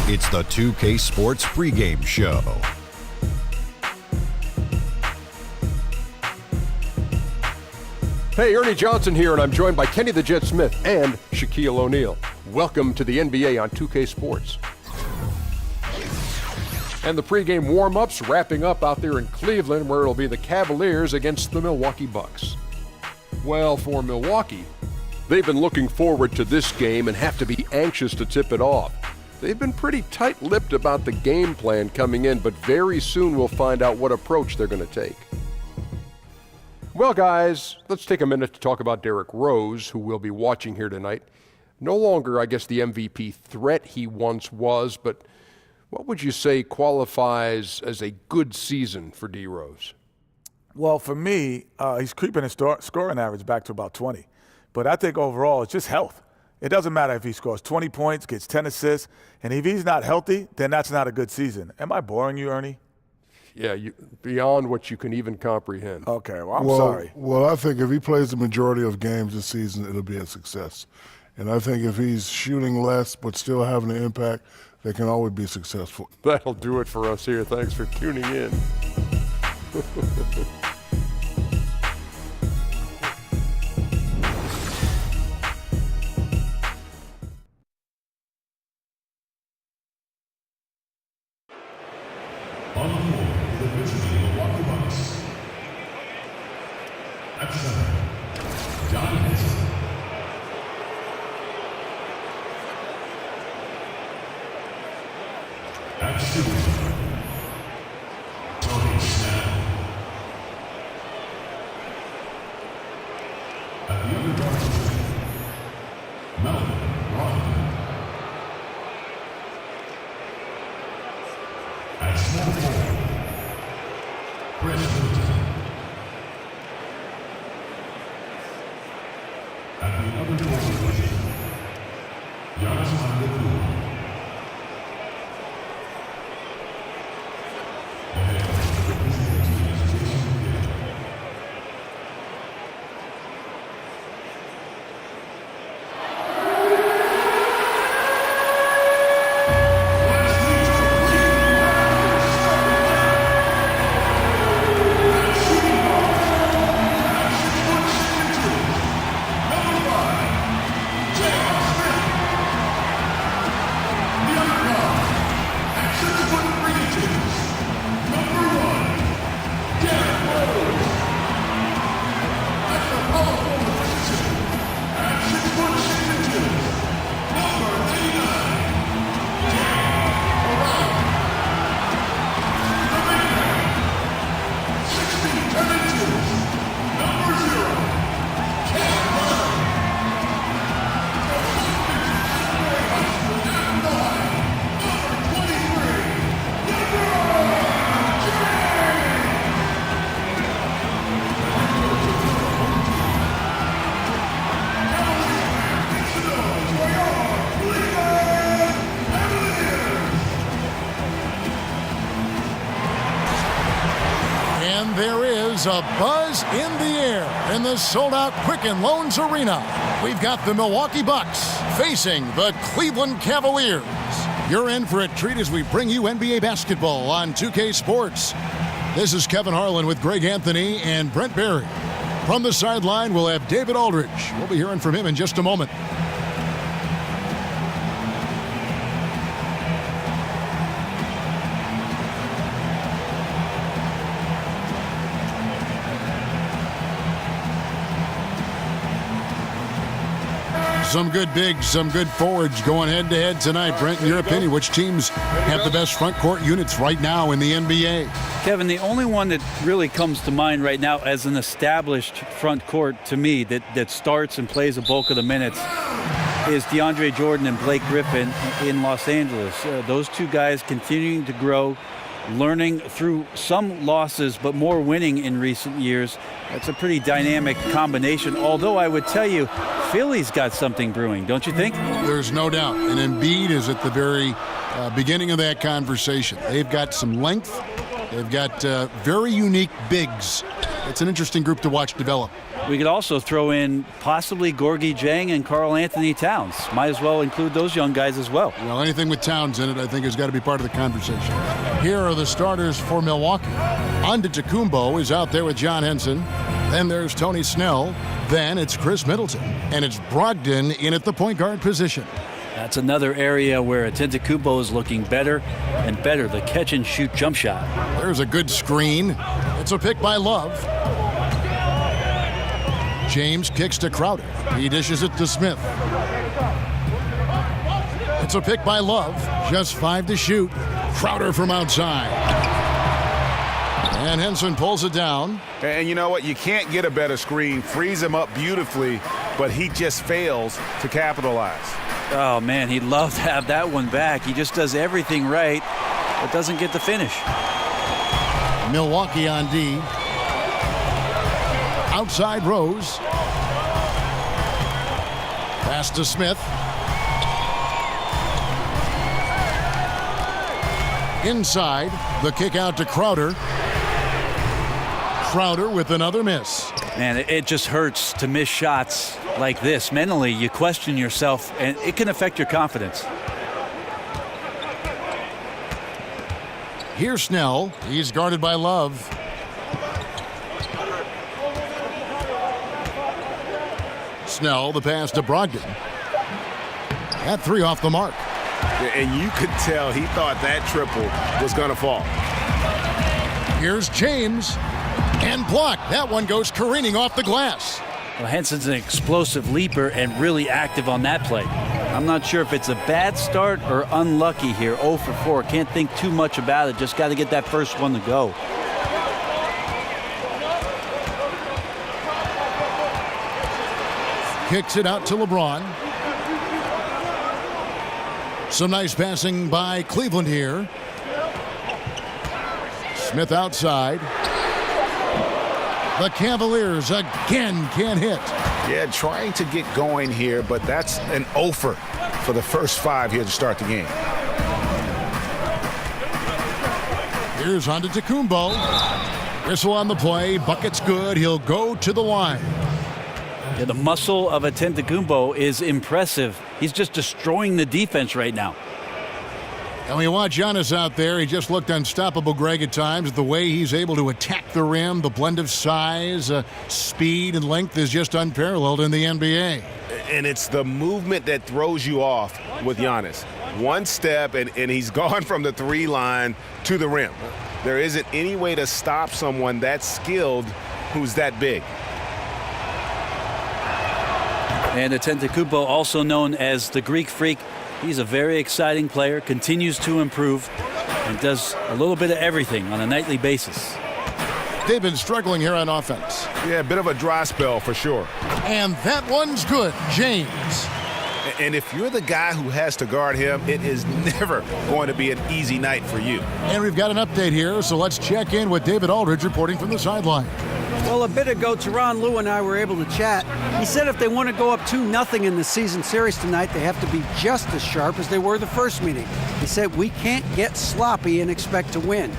It's the 2K Sports pregame show. Hey, Ernie Johnson here, and I'm joined by Kenny the Jet Smith and Shaquille O'Neal. Welcome to the NBA on 2K Sports. And the pregame warm-ups wrapping up out there in Cleveland, where it'll be the Cavaliers against the Milwaukee Bucks. Well, for Milwaukee, they've been looking forward to this game and have to be anxious to tip it off. They've been pretty tight-lipped about the game plan coming in, but very soon we'll find out what approach they're going to take. Well, guys, let's take a minute to talk about Derrick Rose, who we'll be watching here tonight. No longer, I guess, the MVP threat he once was, but what would you say qualifies as a good season for D. Rose? Well, for me, he's creeping his scoring average back to about 20. But I think overall it's just health. It doesn't matter if he scores 20 points, gets 10 assists, and if he's not healthy, then that's not a good season. Am I boring you, Ernie? Yeah, beyond what you can even comprehend. Okay, well, I'm sorry. Well, I think if he plays the majority of games this season, it'll be a success. And I think if he's shooting less but still having an impact, they can always be successful. That'll do it for us here. Thanks for tuning in. On the floor, the original Milwaukee Bucks. At center, John Henson. At shooting, Tony Snell. At the other guard position, Melvin Rodman. At small forward, Chris Middleton. At the other guard position, Giannis Antetokounmpo. The head coach representing the team is Jason Kidd. And there is a buzz in the air in the sold-out Quicken Loans Arena. We've got the Milwaukee Bucks facing the Cleveland Cavaliers. You're in for a treat as we bring you NBA basketball on 2K Sports. This is Kevin Harlan with Greg Anthony and Brent Barry. From the sideline, we'll have David Aldridge. We'll be hearing from him in just a moment. Some good bigs, some good forwards going head-to-head tonight. Brent, in your opinion, which teams have the best front court units right now in the NBA? Kevin, the only one that really comes to mind right now as an established front court to me that starts and plays a bulk of the minutes is DeAndre Jordan and Blake Griffin in Los Angeles. Those two guys continuing to grow, learning through some losses, but more winning in recent years. That's a pretty dynamic combination. Although I would tell you, Philly's got something brewing, don't you think? There's no doubt. And Embiid is at the very beginning of that conversation. They've got some length. They've got very unique bigs It's an interesting group to watch develop. We could also throw in possibly Gorgie Jang and Karl Anthony Towns. Might as well include those young guys as well. Well, anything with Towns in it, I think, has got to be part of the conversation. Here are the starters for Milwaukee. Antetokounmpo is out there with John Henson. Then there's Tony Snell. Then it's Chris Middleton. And it's Brogdon in at the point guard position. That's another area where Antetokounmpo is looking better and better. The catch-and-shoot jump shot. There's a good screen. It's a pick by Love. James kicks to Crowder. He dishes it to Smith. It's a pick by Love. Just 5 to shoot. Crowder from outside. And Henson pulls it down. And you know what? You can't get a better screen. Frees him up beautifully, but he just fails to capitalize. Oh, man, he'd love to have that one back. He just does everything right, but doesn't get the finish. Milwaukee on D. Outside Rose. Pass to Smith. Inside, the kick out to Crowder. Crowder with another miss. Man, it just hurts to miss shots like this. Mentally, you question yourself, and it can affect your confidence. Here's Snell. He's guarded by Love. Snell, the pass to Brogdon. That 3 off the mark. And you could tell he thought that triple was going to fall. Here's James. And blocked. That one goes careening off the glass. Well, Henson's an explosive leaper and really active on that play. I'm not sure if it's a bad start or unlucky here. 0 for 4. Can't think too much about it. Just got to get that first one to go. Kicks it out to LeBron. Some nice passing by Cleveland here. Smith outside. The Cavaliers again can't hit. Yeah, trying to get going here, but that's an offer for the first 5 here to start the game. Here's Antetokounmpo. Whistle on the play. Bucket's good. He'll go to the line. Yeah, the muscle of Antetokounmpo is impressive. He's just destroying the defense right now. And we watch Giannis out there. He just looked unstoppable, Greg, at times. The way he's able to attack the rim, the blend of size, speed, and length is just unparalleled in the NBA. And it's the movement that throws you off with Giannis. One step, and he's gone from the 3 line to the rim. There isn't any way to stop someone that skilled who's that big. And Antetokounmpo, also known as the Greek Freak, he's a very exciting player, continues to improve, and does a little bit of everything on a nightly basis. They've been struggling here on offense. Yeah, a bit of a dry spell for sure. And that one's good. James. And if you're the guy who has to guard him, it is never going to be an easy night for you. And we've got an update here, so let's check in with David Aldridge reporting from the sideline. Well, a bit ago, Teron Lue and I were able to chat. He said if they want to go up 2-0 in the season series tonight, they have to be just as sharp as they were the first meeting. He said we can't get sloppy and expect to win.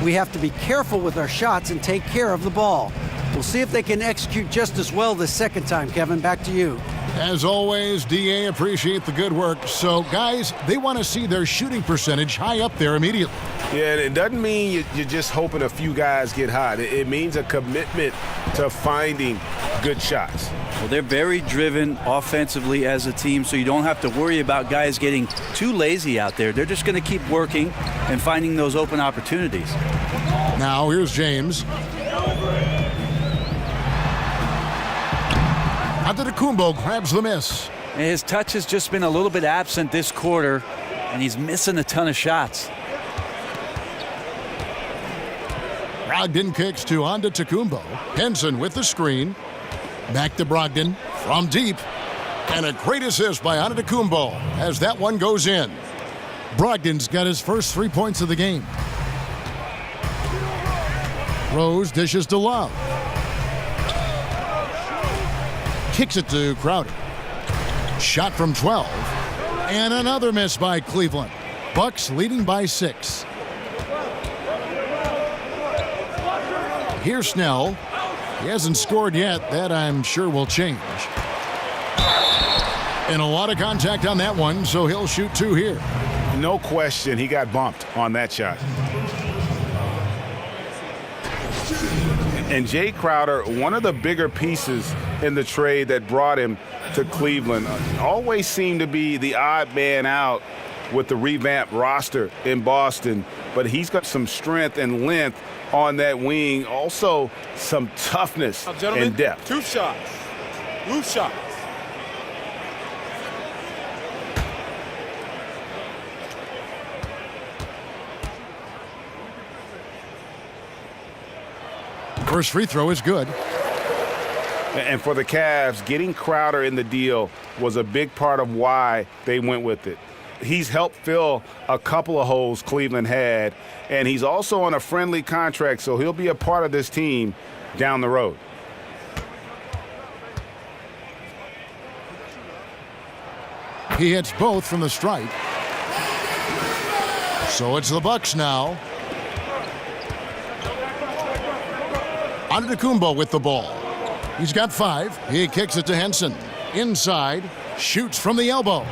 We have to be careful with our shots and take care of the ball. We'll see if they can execute just as well this second time. Kevin, back to you. As always, DA, appreciate the good work. So, guys, they want to see their shooting percentage high up there immediately. Yeah, it doesn't mean you're just hoping a few guys get hot. It means a commitment to finding good shots. Well, they're very driven offensively as a team, so you don't have to worry about guys getting too lazy out there. They're just going to keep working and finding those open opportunities. Now, here's James. Antetokounmpo grabs the miss. And his touch has just been a little bit absent this quarter, and he's missing a ton of shots. Brogdon kicks to Antetokounmpo. Henson with the screen. Back to Brogdon from deep. And a great assist by Antetokounmpo as that one goes in. Brogdon's got his first 3 points of the game. Rose dishes to Love. Kicks it to Crowder. Shot from 12. And another miss by Cleveland. Bucks leading by 6. Here's Snell. He hasn't scored yet. That I'm sure will change. And a lot of contact on that one, so he'll shoot 2 here. No question, he got bumped on that shot. And Jay Crowder, one of the bigger pieces in the trade that brought him to Cleveland, always seemed to be the odd man out with the revamped roster in Boston, but he's got some strength and length on that wing, also some toughness and depth. 2 shots. Loose shots. First free throw is good. And for the Cavs, getting Crowder in the deal was a big part of why they went with it. He's helped fill a couple of holes Cleveland had, and he's also on a friendly contract, so he'll be a part of this team down the road. He hits both from the stripe. So it's the Bucks now. Antetokounmpo with the ball. He's got 5. He kicks it to Henson. Inside, shoots from the elbow.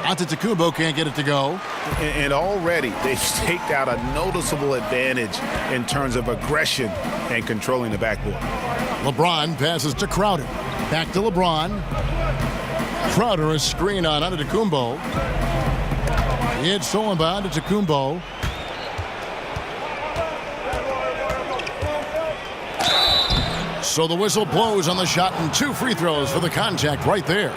Antetokounmpo can't get it to go. And already they've staked out a noticeable advantage in terms of aggression and controlling the backboard. LeBron passes to Crowder. Back to LeBron. Crowder a screen on Antetokounmpo. It's stolen by Antetokounmpo. So the whistle blows on the shot and 2 free throws for the contact right there.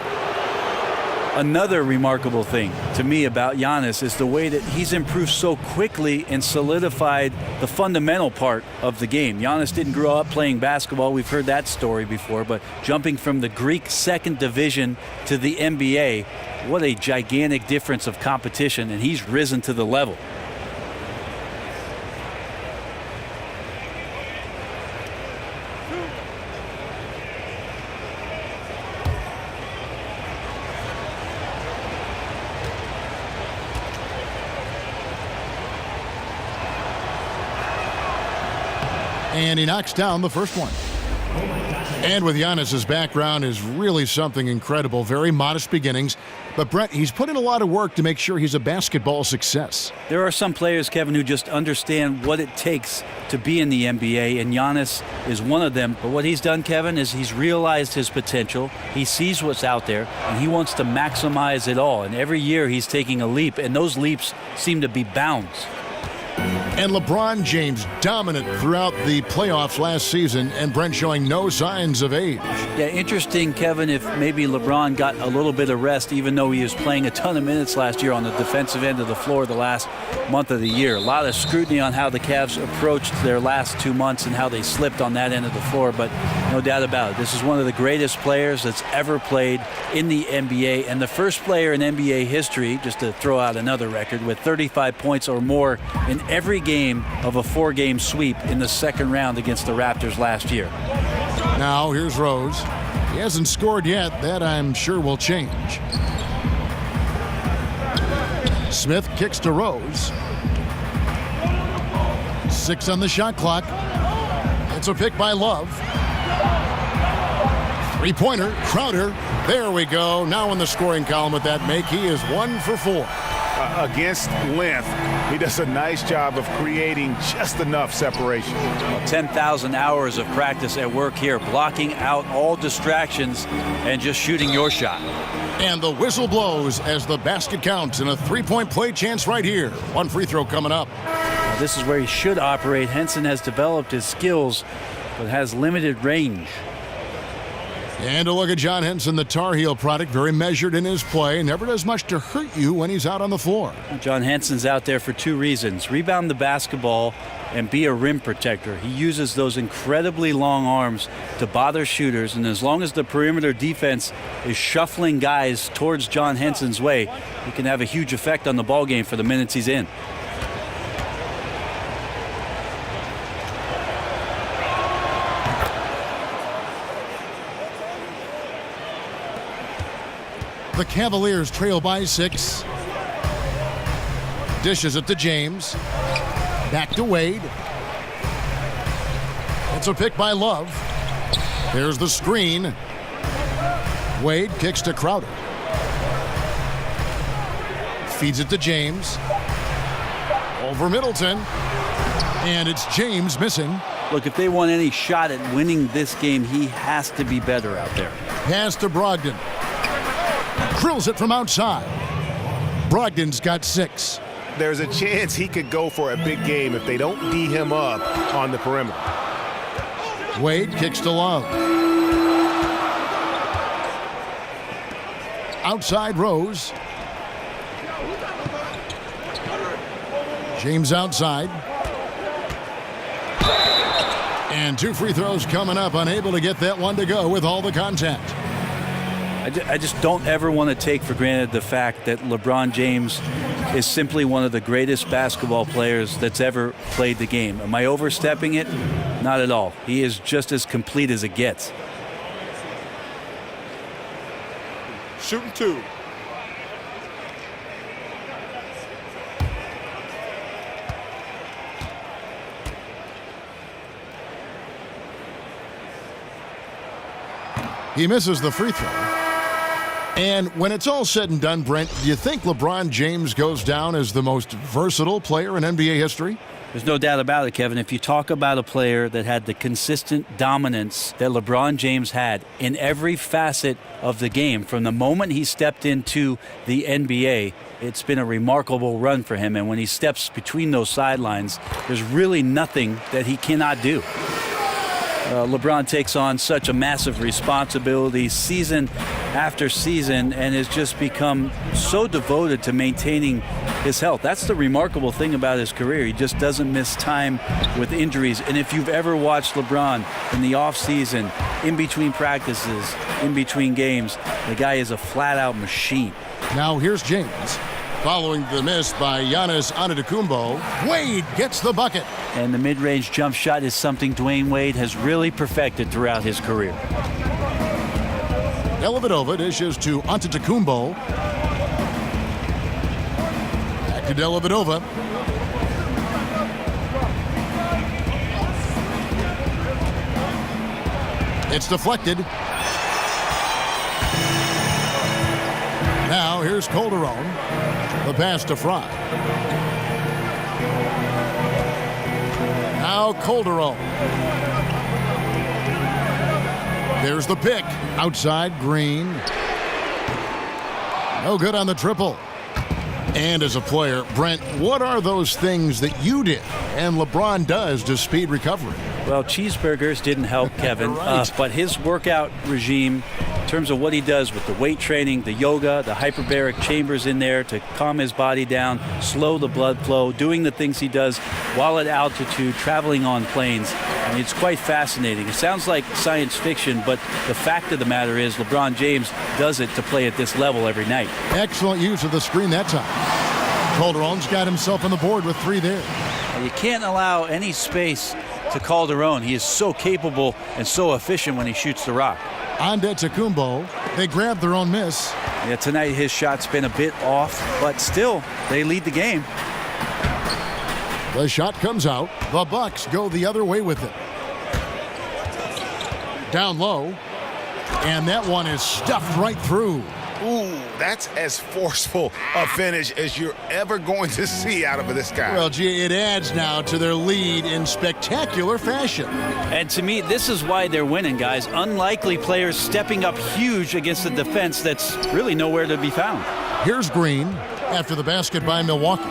Another remarkable thing to me about Giannis is the way that he's improved so quickly and solidified the fundamental part of the game. Giannis didn't grow up playing basketball. We've heard that story before, but jumping from the Greek second division to the NBA, what a gigantic difference of competition, and he's risen to the level. And he knocks down the first one. And with Giannis's background is really something incredible. Very modest beginnings. But Brett, he's put in a lot of work to make sure he's a basketball success. There are some players, Kevin, who just understand what it takes to be in the NBA, and Giannis is one of them. But what he's done, Kevin, is he's realized his potential. He sees what's out there, and he wants to maximize it all. And every year he's taking a leap, and those leaps seem to be bounds. And LeBron James dominant throughout the playoffs last season, and Brent showing no signs of age. Yeah, interesting, Kevin, if maybe LeBron got a little bit of rest, even though he was playing a ton of minutes last year on the defensive end of the floor the last month of the year. A lot of scrutiny on how the Cavs approached their last 2 months and how they slipped on that end of the floor, but no doubt about it. This is one of the greatest players that's ever played in the NBA, and the first player in NBA history, just to throw out another record, with 35 points or more in every game of a 4-game sweep in the second round against the Raptors last year. Now here's Rose. He hasn't scored yet. That I'm sure will change. Smith kicks to Rose. 6 on the shot clock. It's a pick by Love. 3-pointer, Crowder. There we go. Now in the scoring column with that make, he is 1 for 4. Against length, he does a nice job of creating just enough separation. 10,000 hours of practice at work here, blocking out all distractions and just shooting your shot. And the whistle blows as the basket counts, and a 3-point play chance right here. 1 free throw coming up. Now, this is where he should operate. Henson has developed his skills, but has limited range. And a look at John Henson, the Tar Heel product, very measured in his play, never does much to hurt you when he's out on the floor. John Henson's out there for 2 reasons. Rebound the basketball and be a rim protector. He uses those incredibly long arms to bother shooters, and as long as the perimeter defense is shuffling guys towards John Henson's way, he can have a huge effect on the ball game for the minutes he's in. The Cavaliers trail by 6. Dishes it to James. Back to Wade. It's a pick by Love. There's the screen. Wade kicks to Crowder. Feeds it to James. Over Middleton. And it's James missing. Look, if they want any shot at winning this game, he has to be better out there. Pass to Brogdon. Drills it from outside. Brogdon's got 6. There's a chance he could go for a big game if they don't D him up on the perimeter. Wade kicks to Love. Outside Rose. James outside. And 2 free throws coming up. Unable to get that one to go with all the contact. I just don't ever want to take for granted the fact that LeBron James is simply one of the greatest basketball players that's ever played the game. Am I overstepping it? Not at all. He is just as complete as it gets. Shooting 2. He misses the free throw. And when it's all said and done, Brent, do you think LeBron James goes down as the most versatile player in NBA history? There's no doubt about it, Kevin. If you talk about a player that had the consistent dominance that LeBron James had in every facet of the game, from the moment he stepped into the NBA, it's been a remarkable run for him. And when he steps between those sidelines, there's really nothing that he cannot do. LeBron takes on such a massive responsibility season after season and has just become so devoted to maintaining his health. That's the remarkable thing about his career. He just doesn't miss time with injuries. And if you've ever watched LeBron in the offseason, in between practices, in between games, the guy is a flat-out machine. Now here's James. Following the miss by Giannis Antetokounmpo, Wade gets the bucket. And the mid-range jump shot is something Dwayne Wade has really perfected throughout his career. Dellavedova dishes to Antetokounmpo. Back to Dellavedova. It's deflected. Now here's Calderon. The pass to Fry. Now Calderon. There's the pick. Outside Green. No good on the triple. And as a player, Brent, what are those things that you did and LeBron does to speed recovery? Well, cheeseburgers didn't help Kevin, Right. but his workout regime, in terms of what he does with the weight training, the yoga, the hyperbaric chambers in there to calm his body down, slow the blood flow, doing the things he does while at altitude, traveling on planes. I mean, it's quite fascinating. It sounds like science fiction, but the fact of the matter is LeBron James does it to play at this level every night. Excellent use of the screen that time. Calderon's got himself on the board with 3 there. You can't allow any space to Calderon. He is so capable and so efficient when he shoots the rock. Antetokounmpo, they grab their own miss. Yeah, tonight his shot's been a bit off, but still, they lead the game. The shot comes out. The Bucks go the other way with it. Down low. And that one is stuffed right through. Ooh, that's as forceful a finish as you're ever going to see out of this guy. Well, gee, it adds now to their lead in spectacular fashion. And to me, this is why they're winning, guys. Unlikely players stepping up huge against a defense that's really nowhere to be found. Here's Green after the basket by Milwaukee.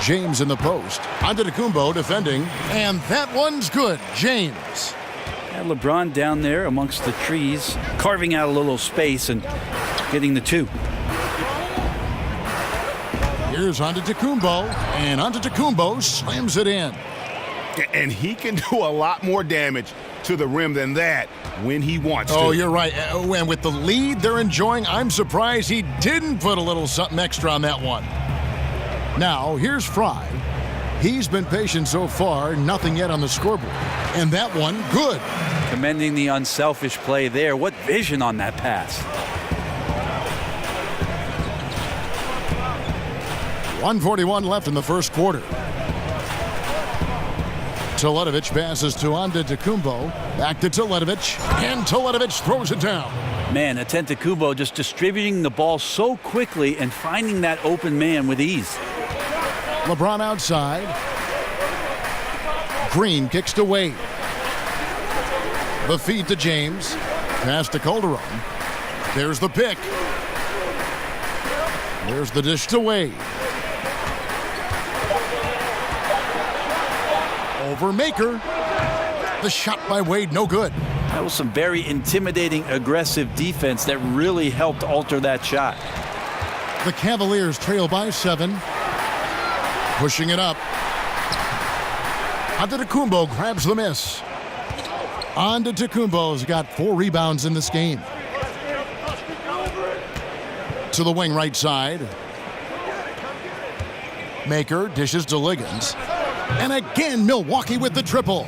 James in the post. Antetokounmpo defending. And that one's good. James. And LeBron down there amongst the trees, carving out a little space and getting the 2. Here's Antetokounmpo. And Antetokounmpo slams it in. And he can do a lot more damage to the rim than that when he wants to. Oh, you're right. And with the lead they're enjoying, I'm surprised he didn't put a little something extra on that one. Now, here's Fry. He's been patient so far, nothing yet on the scoreboard. And that one, good. Commending the unselfish play there. What vision on that pass. 1:41 left in the first quarter. Teletovic passes to Antetokounmpo. Back to Teletovic. And Teletovic throws it down. Man, Antetokounmpo just distributing the ball so quickly and finding that open man with ease. LeBron outside. Green kicks to Wade. The feed to James. Pass to Calderon. There's the pick. There's the dish to Wade. Over Maker. The shot by Wade, no good. That was some very intimidating, aggressive defense that really helped alter that shot. The Cavaliers trail by 7. Pushing it up. Antetokounmpo grabs the miss. Antetokounmpo's got 4 rebounds in this game. To the wing right side. Maker dishes to Liggins. And again, Milwaukee with the triple.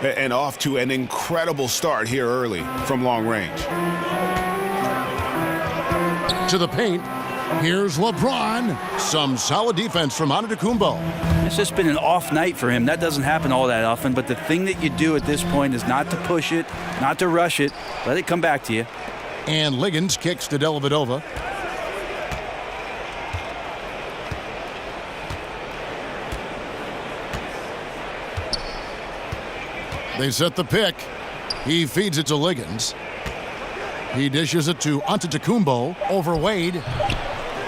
And off to an incredible start here early from long range. To the paint. Here's LeBron. Some solid defense from Antetokounmpo. It's just been an off night for him. That doesn't happen all that often, but the thing that you do at this point is not to push it, not to rush it. Let it come back to you. And Liggins kicks to Dellavedova. They set the pick. He feeds it to Liggins. He dishes it to Antetokounmpo over Wade.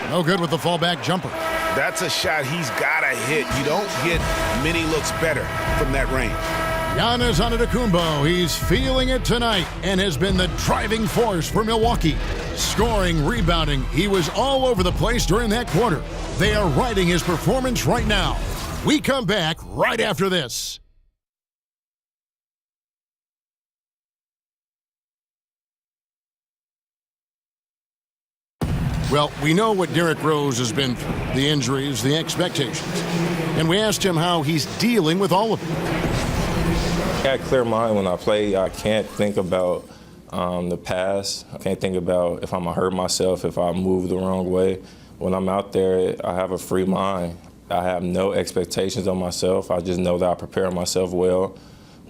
No good with the fallback jumper. That's a shot he's got to hit. You don't get many looks better from that range. Giannis Antetokounmpo, he's feeling it tonight and has been the driving force for Milwaukee. Scoring, rebounding, he was all over the place during that quarter. They are riding his performance right now. We come back right after this. Well, we know what Derrick Rose has been through, the injuries, the expectations. And we asked him how he's dealing with all of it. I got a clear mind when I play. I can't think about the past. I can't think about if I'm going to hurt myself, if I move the wrong way. When I'm out there, I have a free mind. I have no expectations on myself. I just know that I prepare myself well.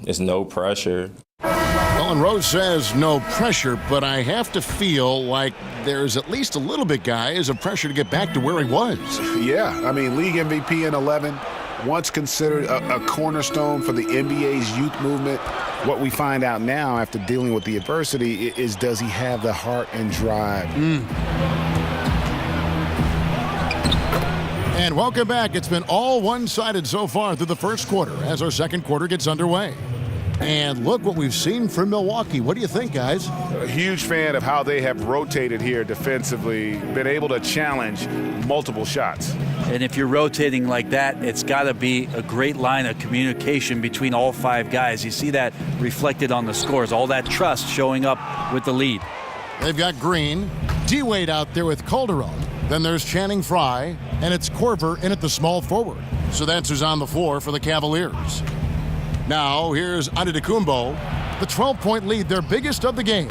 There's no pressure. Well, and Rose says no pressure, but I have to feel like there's at least a little bit, guys, of pressure to get back to where he was. Yeah, I mean, league MVP in 11, once considered a cornerstone for the NBA's youth movement. What we find out now after dealing with the adversity is, does he have the heart and drive? And welcome back. It's been all one-sided so far through the first quarter as our second quarter gets underway. And look what we've seen from Milwaukee. What do you think, guys? A huge fan of how they have rotated here defensively, been able to challenge multiple shots. And if you're rotating like that, it's got to be a great line of communication between all 5 guys. You see that reflected on the scores, all that trust showing up with the lead. They've got Green, D-Wade out there with Calderon. Then there's Channing Frye, and it's Korver in at the small forward. So that's who's on the floor for the Cavaliers. Now, here's Antetokounmpo, the 12-point lead, their biggest of the game.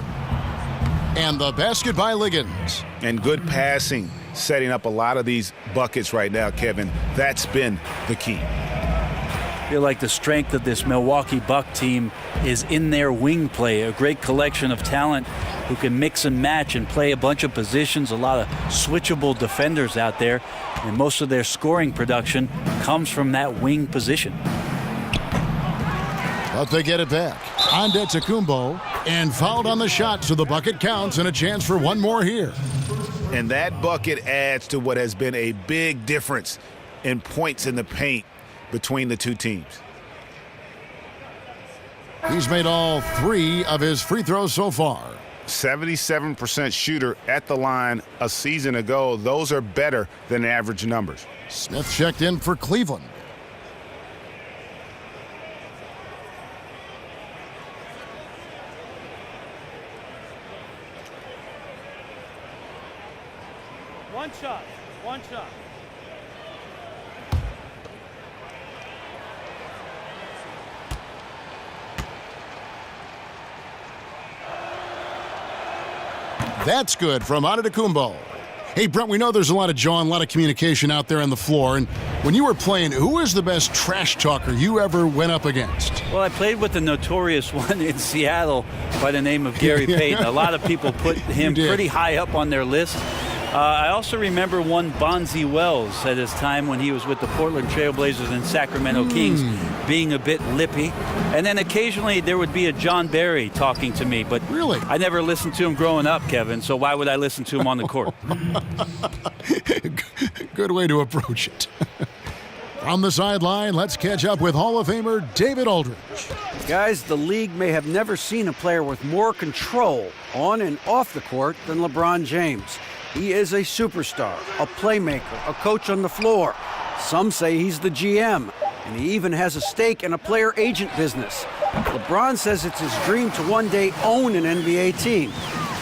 And the basket by Liggins. And good passing, setting up a lot of these buckets right now, Kevin. That's been the key. I feel like the strength of this Milwaukee Buck team is in their wing play, a great collection of talent who can mix and match and play a bunch of positions, a lot of switchable defenders out there, and most of their scoring production comes from that wing position. But they get it back. Antetokounmpo, and fouled on the shot, so the bucket counts and a chance for one more here. And that bucket adds to what has been a big difference in points in the paint between the two teams. He's made all 3 of his free throws so far. 77% shooter at the line a season ago. Those are better than average numbers. Smith checked in for Cleveland. One shot. That's good from Antetokounmpo. Hey, Brent, we know there's a lot of John, a lot of communication out there on the floor. And when you were playing, who was the best trash talker you ever went up against? Well, I played with the notorious one in Seattle by the name of Gary Payton. A lot of people put him pretty high up on their list. I also remember one Bonzi Wells at his time when he was with the Portland Trailblazers and Sacramento Kings, being a bit lippy. And then occasionally there would be a John Barry talking to me, but really, I never listened to him growing up, Kevin, so why would I listen to him on the court? Good way to approach it. From the sideline, let's catch up with Hall of Famer David Aldridge. Guys, the league may have never seen a player with more control on and off the court than LeBron James. He is a superstar, a playmaker, a coach on the floor. Some say he's the GM, and he even has a stake in a player agent business. LeBron says it's his dream to one day own an NBA team.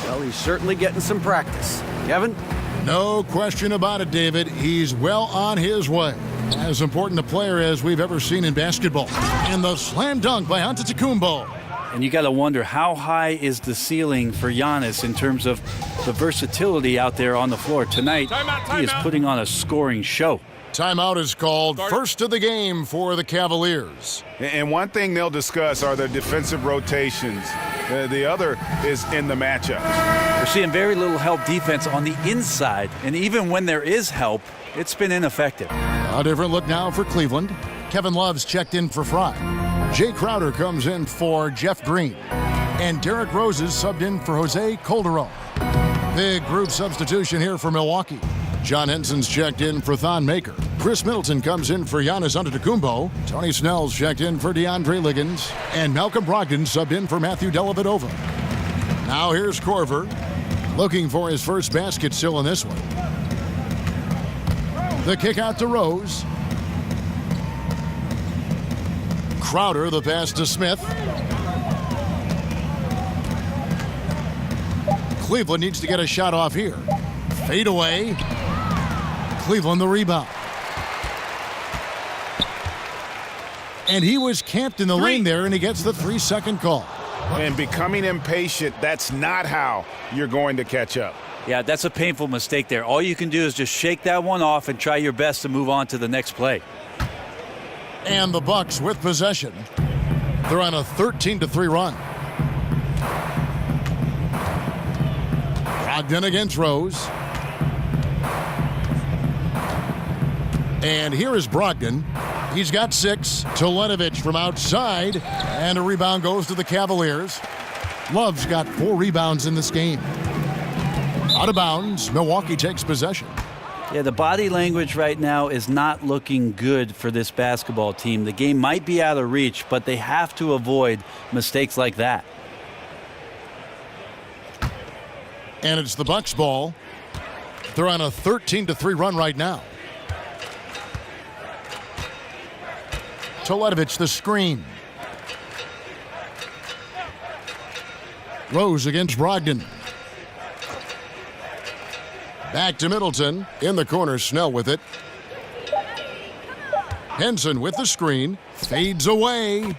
Well, he's certainly getting some practice. Kevin? No question about it, David. He's well on his way. As important a player as we've ever seen in basketball. And the slam dunk by Antetokounmpo. And you got to wonder, how high is the ceiling for Giannis in terms of the versatility out there on the floor? Tonight, he is putting on a scoring show. Timeout is called. First of the game for the Cavaliers. And one thing they'll discuss are their defensive rotations. The other is in the matchup. We're seeing very little help defense on the inside, and even when there is help, it's been ineffective. A different look now for Cleveland. Kevin Love's checked in for Fry. Jay Crowder comes in for Jeff Green. And Derrick Rose is subbed in for Jose Calderon. Big group substitution here for Milwaukee. John Henson's checked in for Thon Maker. Chris Middleton comes in for Giannis Antetokounmpo. Tony Snell's checked in for DeAndre Liggins. And Malcolm Brogdon subbed in for Matthew Dellavedova. Now here's Korver, looking for his first basket still in this one. The kick out to Rose. Crowder, the pass to Smith. Cleveland needs to get a shot off here. Fade away. Cleveland the rebound. And he was camped in the lane there, and he gets the 3-second call. And becoming impatient, that's not how you're going to catch up. Yeah, that's a painful mistake there. All you can do is just shake that one off and try your best to move on to the next play. And the Bucks with possession. They're on a 13-3 run. Brogdon against Rose. And here is Brogdon. He's got 6. Toledovich from outside. And a rebound goes to the Cavaliers. Love's got 4 rebounds in this game. Out of bounds, Milwaukee takes possession. Yeah, the body language right now is not looking good for this basketball team. The game might be out of reach, but they have to avoid mistakes like that. And it's the Bucks ball. They're on a 13-3 run right now. Toledovich the screen. Rose against Brogdon. Back to Middleton. In the corner, Snell with it. Henson with the screen. Fades away.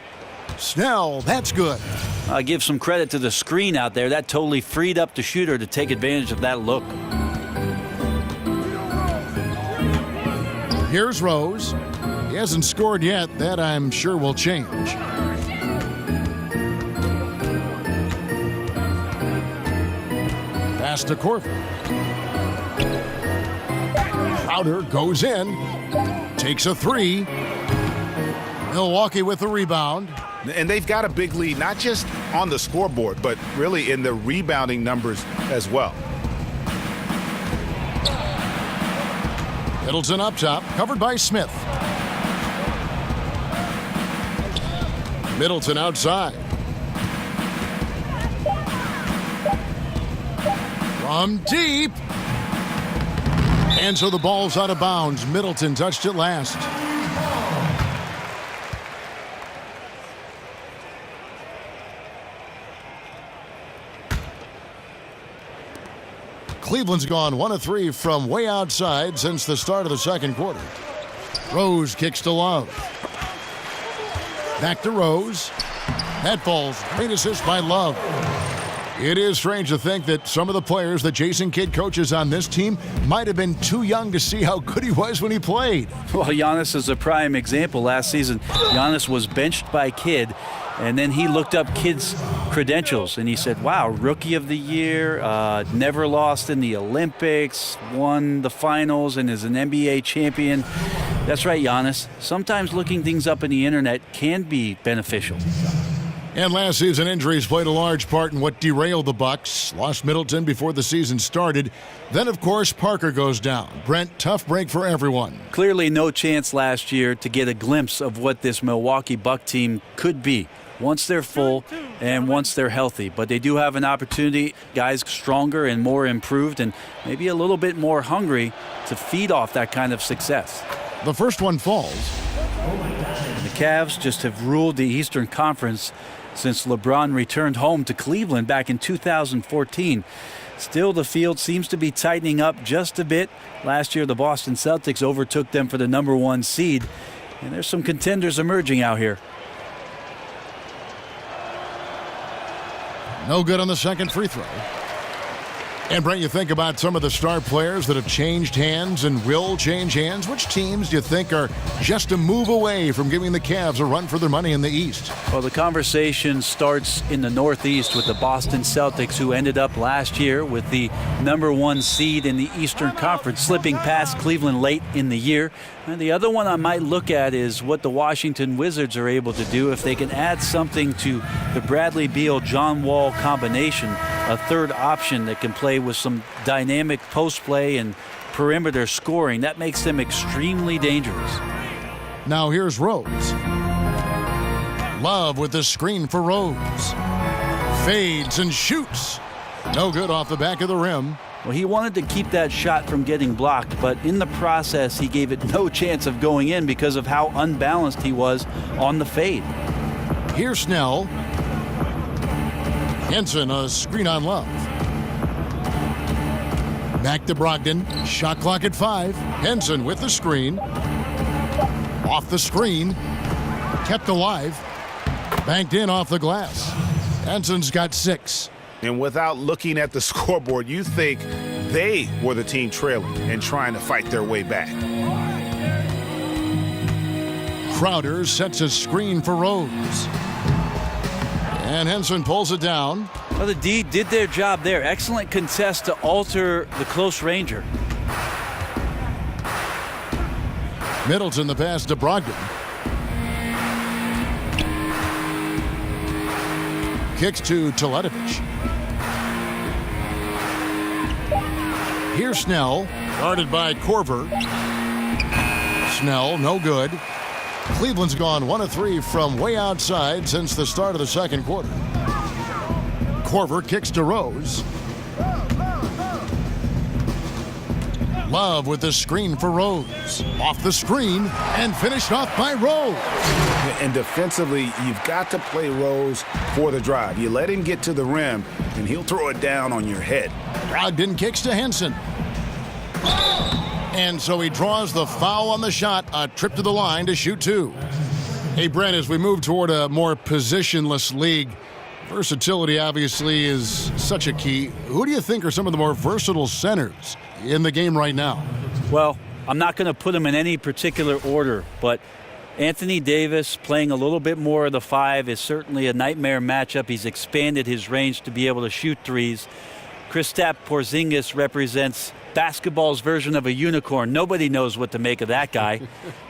Snell, that's good. I give some credit to the screen out there. That totally freed up the shooter to take advantage of that look. Here's Rose. He hasn't scored yet. That I'm sure will change. Pass to Korver. Crowder goes in. Takes a 3. Milwaukee with the rebound. And they've got a big lead, not just on the scoreboard, but really in the rebounding numbers as well. Middleton up top, covered by Smith. Middleton outside. From deep. And so the ball's out of bounds. Middleton touched it last. Cleveland's gone 1 of 3 from way outside since the start of the second quarter. Rose kicks to Love. Back to Rose. That falls. Great assist by Love. It is strange to think that some of the players that Jason Kidd coaches on this team might have been too young to see how good he was when he played. Well, Giannis is a prime example. Last season, Giannis was benched by Kidd, and then he looked up Kidd's credentials, and he said, wow, Rookie of the Year, never lost in the Olympics, won the finals, and is an NBA champion. That's right, Giannis. Sometimes looking things up in the internet can be beneficial. And last season, injuries played a large part in what derailed the Bucks. Lost Middleton before the season started. Then, of course, Parker goes down. Brent, tough break for everyone. Clearly no chance last year to get a glimpse of what this Milwaukee Buck team could be once they're full and once they're healthy. But they do have an opportunity. Guys stronger and more improved and maybe a little bit more hungry to feed off that kind of success. The first one falls. The Cavs just have ruled the Eastern Conference since LeBron returned home to Cleveland back in 2014. Still, the field seems to be tightening up just a bit. Last year, the Boston Celtics overtook them for the #1 seed, and there's some contenders emerging out here. No good on the second free throw. And Brent, you think about some of the star players that have changed hands and will change hands. Which teams do you think are just a move away from giving the Cavs a run for their money in the East? Well, the conversation starts in the Northeast with the Boston Celtics, who ended up last year with the #1 seed in the Eastern Conference, slipping past Cleveland late in the year. And the other one I might look at is what the Washington Wizards are able to do if they can add something to the Bradley Beal-John Wall combination, a third option that can play with some dynamic post play and perimeter scoring. That makes them extremely dangerous. Now here's Rose. Love with the screen for Rose. Fades and shoots. No good off the back of the rim. Well, he wanted to keep that shot from getting blocked, but in the process, he gave it no chance of going in because of how unbalanced he was on the fade. Here's Snell. Henson, a screen on Love. Back to Brogdon. Shot clock at 5. Henson with the screen. Off the screen. Kept alive. Banked in off the glass. Henson's got 6. And without looking at the scoreboard, you think they were the team trailing and trying to fight their way back. Crowder sets a screen for Rose. And Henson pulls it down. Well, the D did their job there. Excellent contest to alter the close ranger. Middleton the pass to Brogdon. Kicks to Teletovic. Here's Snell, guarded by Korver. Snell, no good. Cleveland's gone 1 of 3 from way outside since the start of the second quarter. Korver kicks to Rose. Love with the screen for Rose. Off the screen and finished off by Rose. And defensively, you've got to play Rose for the drive. You let him get to the rim, and he'll throw it down on your head. Brogdon kicks to Henson. And so he draws the foul on the shot, a trip to the line to shoot 2. Hey, Brent, as we move toward a more positionless league, versatility obviously is such a key. Who do you think are some of the more versatile centers in the game right now? Well, I'm not going to put them in any particular order, but Anthony Davis playing a little bit more of the 5 is certainly a nightmare matchup. He's expanded his range to be able to shoot threes. Kristaps Porzingis represents basketball's version of a unicorn. Nobody knows what to make of that guy.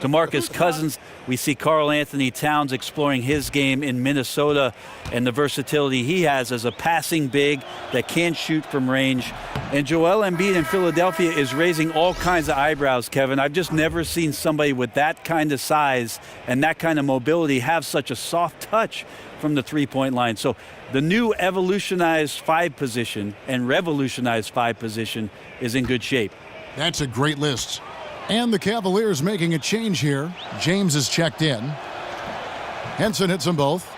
DeMarcus Cousins, we see Karl Anthony Towns exploring his game in Minnesota and the versatility he has as a passing big that can shoot from range. And Joel Embiid in Philadelphia is raising all kinds of eyebrows, Kevin. I've just never seen somebody with that kind of size and that kind of mobility have such a soft touch from the three-point line. So the new evolutionized 5 position and revolutionized 5 position is in good shape. That's a great list. And the Cavaliers making a change here. James is checked in. Henson hits them both.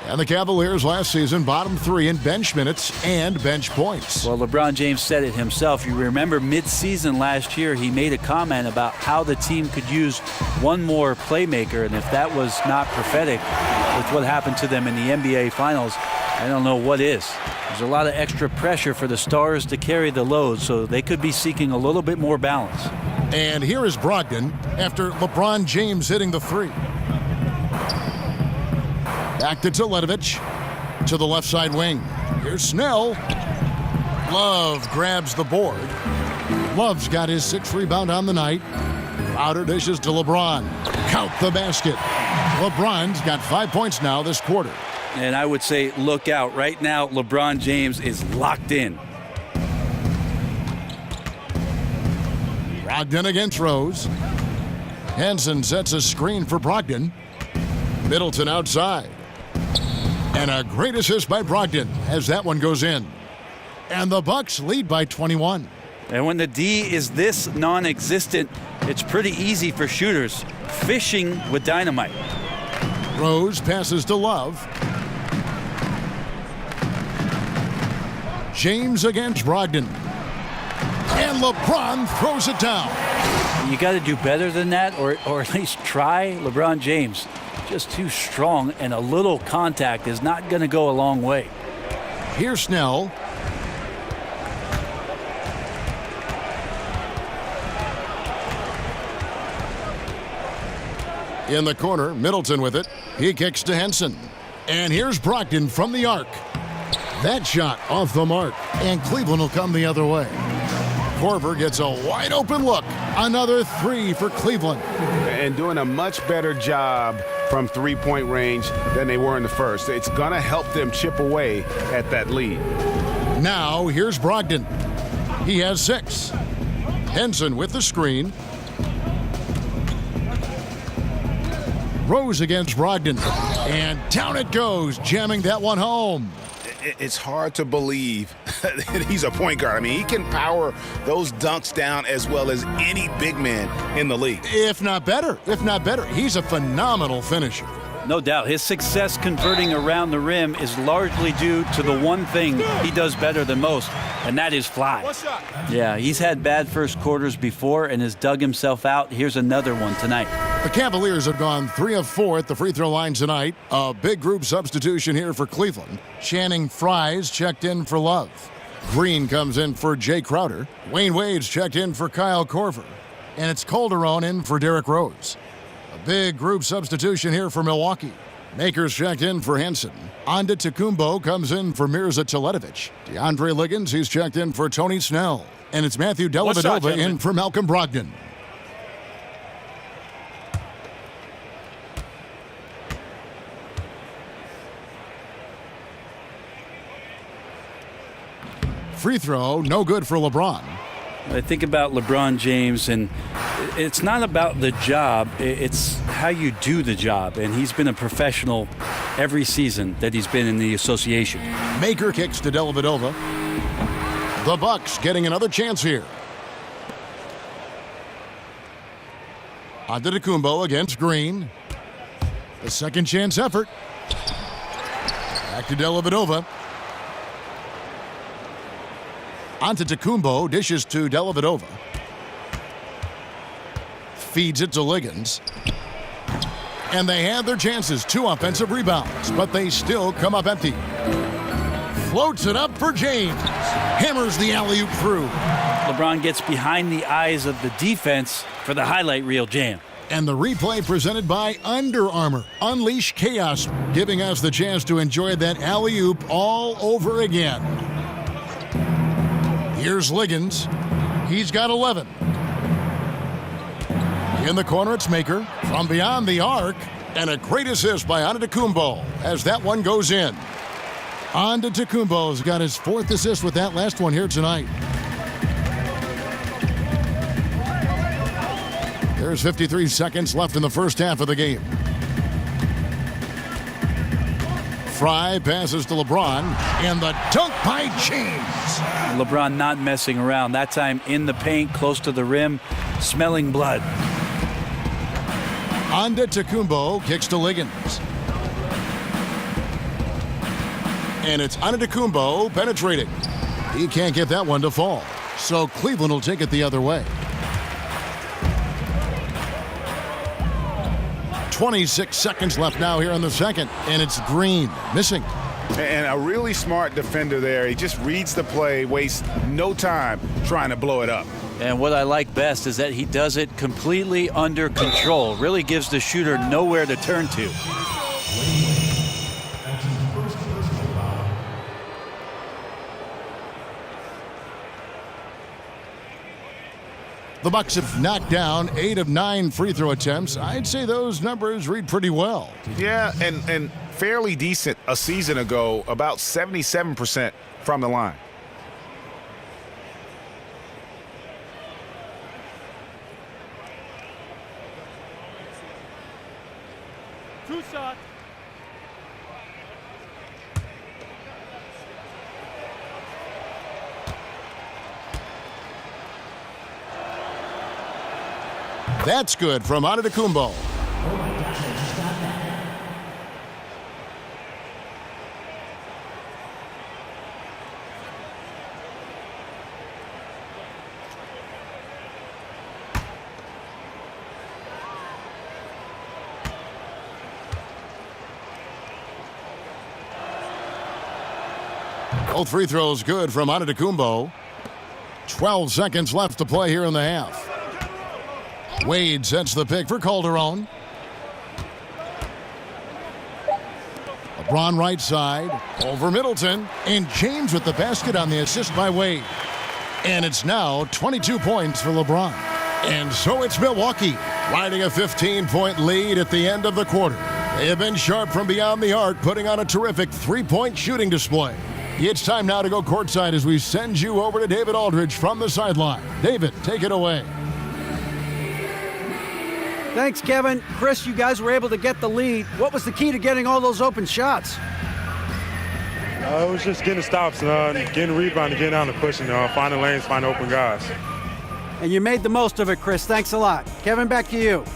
And the Cavaliers last season bottom 3 in bench minutes and bench points. Well, LeBron James said it himself. You remember mid-season last year, he made a comment about how the team could use one more playmaker, and if that was not prophetic, with what happened to them in the NBA Finals, I don't know what is. There's a lot of extra pressure for the Stars to carry the load, so they could be seeking a little bit more balance. And here is Brogdon after LeBron James hitting the three. Back to Teletovic to the left side wing. Here's Snell. Love grabs the board. Love's got his 6th rebound on the night. Outer dishes to LeBron. Count the basket. LeBron's got 5 points now this quarter. And I would say look out. Right now, LeBron James is locked in. Brogdon against Rose. Henson sets a screen for Brogdon. Middleton outside. And a great assist by Brogdon as that one goes in. And the Bucks lead by 21. And when the D is this non-existent, it's pretty easy for shooters. Fishing with dynamite. Rose passes to Love. James against Brogdon. And LeBron throws it down. You got to do better than that, or at least try. LeBron James, just too strong, and a little contact is not going to go a long way. Here's Snell. In the corner, Middleton with it. He kicks to Henson. And here's Brogdon from the arc. That shot off the mark, and Cleveland will come the other way. Korver gets a wide open look. Another three for Cleveland. And doing a much better job from three-point range than they were in the first. It's going to help them chip away at that lead. Now here's Brogdon. He has 6. Henson with the screen. Rose against Brogdon. And down it goes, jamming that one home. It's hard to believe that he's a point guard. I mean, he can power those dunks down as well as any big man in the league. If not better. He's a phenomenal finisher. No doubt. His success converting around the rim is largely due to the one thing he does better than most, and that is fly. Yeah, he's had bad first quarters before and has dug himself out. Here's another one tonight. The Cavaliers have gone 3 of 4 at the free throw line tonight. A big group substitution here for Cleveland. Channing Frye's checked in for Love. Green comes in for Jay Crowder. Wayne Wade's checked in for Kyle Korver. And it's Calderon in for Derrick Rose. A big group substitution here for Milwaukee. Makers checked in for Henson. Antetokounmpo comes in for Mirza Teletovic. DeAndre Liggins, he's checked in for Tony Snell. And it's Matthew Dellavedova in for Malcolm Brogdon. Free throw, no good for LeBron. I think about LeBron James, and it's not about the job, it's how you do the job. And he's been a professional every season that he's been in the association. Maker kicks to Dellavedova. The Bucks getting another chance here. Antetokounmpo against Green. A second chance effort. Back to Dellavedova. Antetokounmpo dishes to Dellavedova. Feeds it to Liggins. And they had their chances. 2 offensive rebounds, but they still come up empty. Floats it up for James. Hammers the alley-oop through. LeBron gets behind the eyes of the defense for the highlight reel jam. And the replay presented by Under Armour. Unleash chaos, giving us the chance to enjoy that alley-oop all over again. Here's Liggins. He's got 11. In the corner, it's Maker. From beyond the arc. And a great assist by Antetokounmpo as that one goes in. Antetokounmpo's got his 4th assist with that last one here tonight. There's 53 seconds left in the first half of the game. Frye passes to LeBron, and the dunk by James. LeBron not messing around. That time in the paint, close to the rim, smelling blood. Antetokounmpo kicks to Liggins. And it's Antetokounmpo penetrating. He can't get that one to fall. So Cleveland will take it the other way. 26 seconds left now here in the second, and it's Green missing. And a really smart defender there. He just reads the play, wastes no time trying to blow it up. And what I like best is that he does it completely under control. Really gives the shooter nowhere to turn to. The Bucks have knocked down 8 of 9 free throw attempts. I'd say those numbers read pretty well. Yeah, and fairly decent a season ago, about 77% from the line. Two shots. That's good from Antetokounmpo. Both free throws good from Antetokounmpo. 12 seconds left to play here in the half. Wade sets the pick for Calderon. LeBron right side over Middleton, and James with the basket on the assist by Wade. And it's now 22 points for LeBron. And so it's Milwaukee riding a 15-point lead at the end of the quarter. They have been sharp from beyond the arc, putting on a terrific three-point shooting display. It's time now to go courtside as we send you over to David Aldridge from the sideline. David, take it away. Thanks, Kevin. Chris, you guys were able to get the lead. What was the key to getting all those open shots? It was just getting stops, getting rebounding, getting out and pushing, finding lanes, finding open guys. And you made the most of it, Chris. Thanks a lot. Kevin, back to you.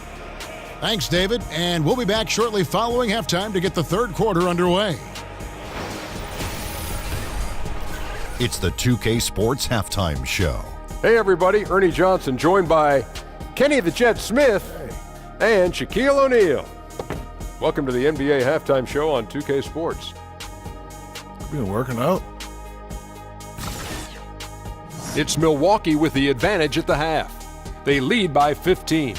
Thanks, David. And we'll be back shortly following halftime to get the third quarter underway. It's the 2K Sports Halftime Show. Hey, everybody. Ernie Johnson joined by Kenny the Jet Smith and Shaquille O'Neal. Welcome to the NBA Halftime Show on 2K Sports. Been working out. It's Milwaukee with the advantage at the half. They lead by 15.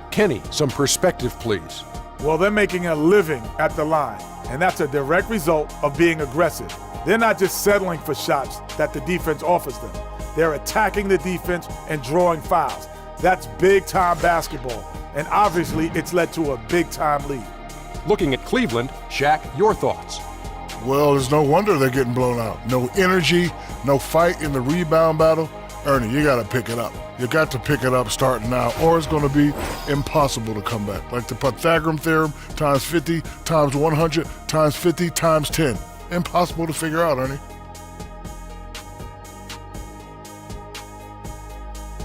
Kenny, some perspective, please. Well, they're making a living at the line, and that's a direct result of being aggressive. They're not just settling for shots that the defense offers them. They're attacking the defense and drawing fouls. That's big-time basketball, and obviously it's led to a big-time lead. Looking at Cleveland, Shaq, your thoughts? Well, there's no wonder they're getting blown out. No energy, no fight in the rebound battle. Ernie, you got to pick it up. You got to pick it up starting now, or it's going to be impossible to come back. Like the Pythagorean theorem, times 50, times 100, times 50, times 10. Impossible to figure out, Ernie.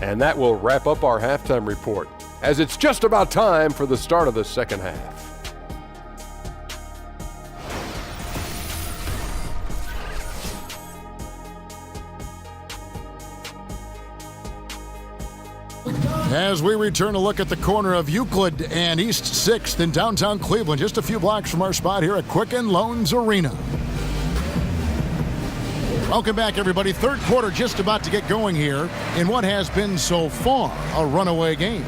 And that will wrap up our halftime report, as it's just about time for the start of the second half. As we return a look at the corner of Euclid and East 6th in downtown Cleveland, just a few blocks from our spot here at Quicken Loans Arena. Welcome back, everybody. Third quarter just about to get going here in what has been so far a runaway game.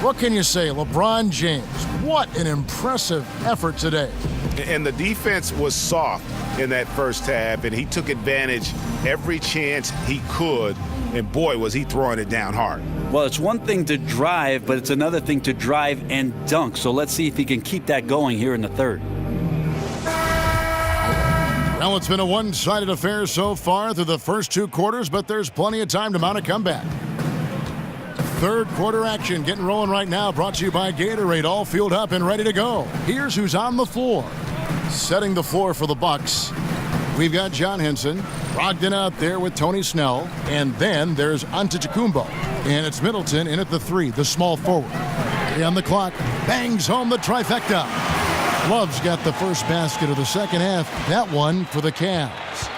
What can you say? LeBron James, what an impressive effort today. And the defense was soft in that first half, and he took advantage every chance he could. And boy, was he throwing it down hard. Well, it's one thing to drive, but it's another thing to drive and dunk. So let's see if he can keep that going here in the third. Well, it's been a one-sided affair so far through the first two quarters, but there's plenty of time to mount a comeback. Third quarter action getting rolling right now, brought to you by Gatorade, all fueled up and ready to go. Here's who's on the floor. Setting the floor for the Bucks, we've got John Henson, Brogdon out there with Tony Snell, and then there's Antetokounmpo. And it's Middleton in at the three, the small forward. On the clock, bangs home the trifecta. Love's got the first basket of the second half, that one for the Cavs.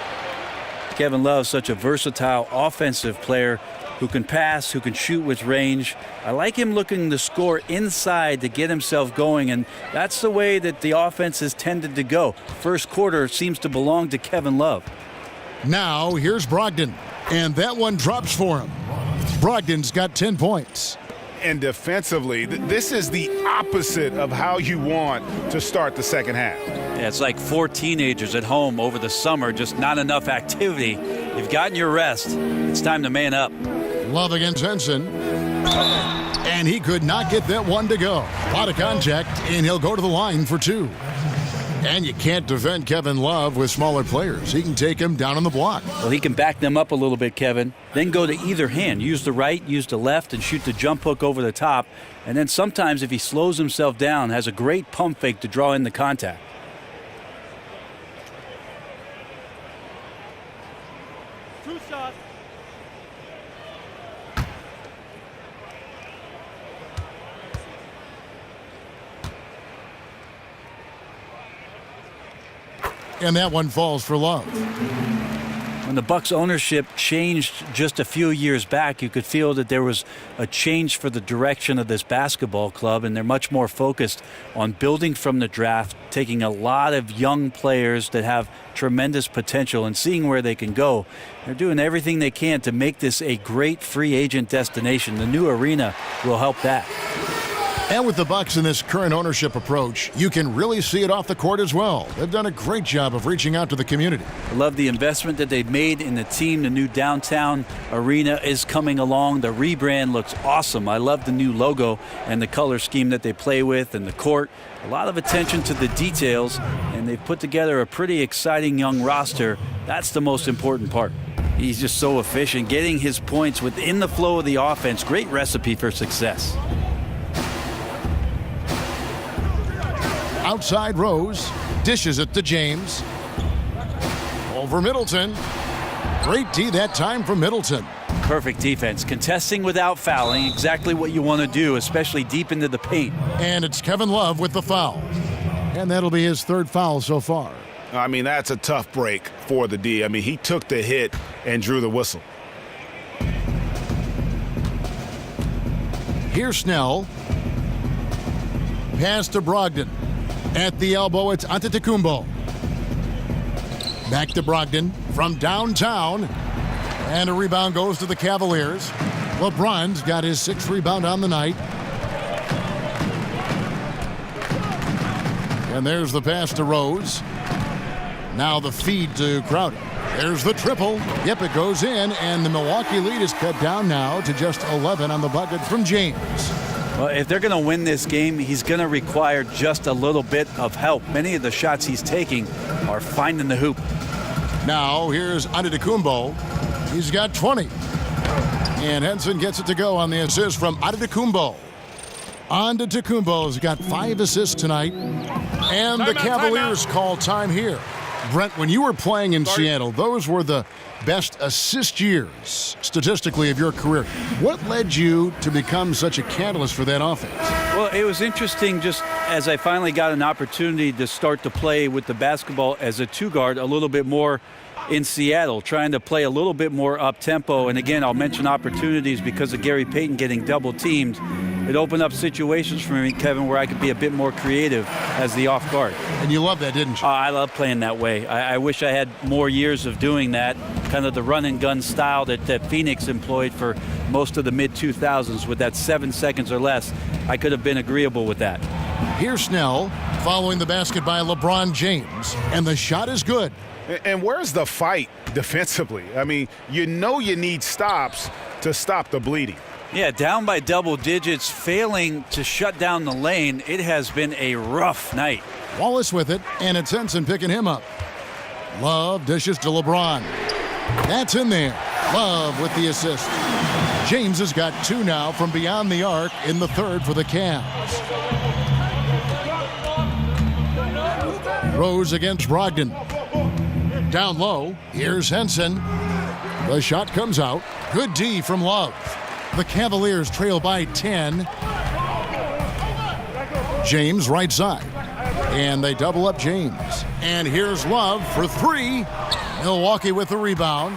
Kevin Love, such a versatile offensive player. who can pass, who can shoot with range. I like him looking to score inside to get himself going, and that's the way that the offense has tended to go. First quarter seems to belong to Kevin Love. Now here's Brogdon, and that one drops for him. Brogdon's got 10 points. And defensively, this is the opposite of how you want to start the second half. Yeah, it's like 4 teenagers at home over the summer, just not enough activity. You've gotten your rest. It's time to man up. Love against Henson. And he could not get that one to go. A lot of contact, and he'll go to the line for 2. And you can't defend Kevin Love with smaller players. He can take him down on the block. Well, he can back them up a little bit, Kevin. Then go to either hand. Use the right, use the left, and shoot the jump hook over the top. And then sometimes if he slows himself down, has a great pump fake to draw in the contact. Two shots. And that one falls for Love. When the Bucks ownership changed just a few years back, you could feel that there was a change for the direction of this basketball club, and they're much more focused on building from the draft, taking a lot of young players that have tremendous potential and seeing where they can go. They're doing everything they can to make this a great free agent destination. The new arena will help that. And with the Bucks in this current ownership approach, you can really see it off the court as well. They've done a great job of reaching out to the community. I love the investment that they've made in the team. The new downtown arena is coming along. The rebrand looks awesome. I love the new logo and the color scheme that they play with and the court. A lot of attention to the details, and they've put together a pretty exciting young roster. That's the most important part. He's just so efficient, getting his points within the flow of the offense. Great recipe for success. Outside Rose, dishes it to James. Over Middleton. Great D that time from Middleton. Perfect defense. Contesting without fouling, exactly what you want to do, especially deep into the paint. And it's Kevin Love with the foul. And that'll be his 3rd foul so far. I mean, that's a tough break for the D. I mean, he took the hit and drew the whistle. Here's Snell. Pass to Brogdon. At the elbow, it's Antetokounmpo. Back to Brogdon from downtown. And a rebound goes to the Cavaliers. LeBron's got his 6th rebound on the night. And there's the pass to Rose. Now the feed to Crowder. There's the triple. Yep, it goes in, and the Milwaukee lead is cut down now to just 11 on the bucket from James. Well, if they're going to win this game, he's going to require just a little bit of help. Many of the shots he's taking are finding the hoop. Now here's Antetokounmpo. He's got 20. And Henson gets it to go on the assist from Antetokounmpo. Antetokounmpo's got 5 assists tonight. And the Cavaliers call time here. Brent, when you were playing in Seattle, those were the best assist years, statistically, of your career. What led you to become such a catalyst for that offense? Well, it was interesting just as I finally got an opportunity to start to play with the basketball as a 2-guard a little bit more in Seattle, trying to play a little bit more up-tempo. And again, I'll mention opportunities because of Gary Payton getting double-teamed. It opened up situations for me, Kevin, where I could be a bit more creative as the off guard. And you love that, didn't you? I love playing that way. I wish I had more years of doing that, kind of the run-and-gun style that Phoenix employed for most of the mid-2000s with that 7 seconds or less. I could have been agreeable with that. Here's Snell following the basket by LeBron James, and the shot is good. And where's the fight defensively? I mean, you know you need stops to stop the bleeding. Yeah, down by double digits, failing to shut down the lane. It has been a rough night. Wallace with it, and it's Henson picking him up. Love dishes to LeBron. That's in there. Love with the assist. James has got 2 now from beyond the arc in the 3rd for the Cavs. Rose against Brogdon. Down low, here's Henson. The shot comes out. Good D from Love. The Cavaliers trail by 10. James right side. And they double up James. And here's Love for 3. Milwaukee with the rebound.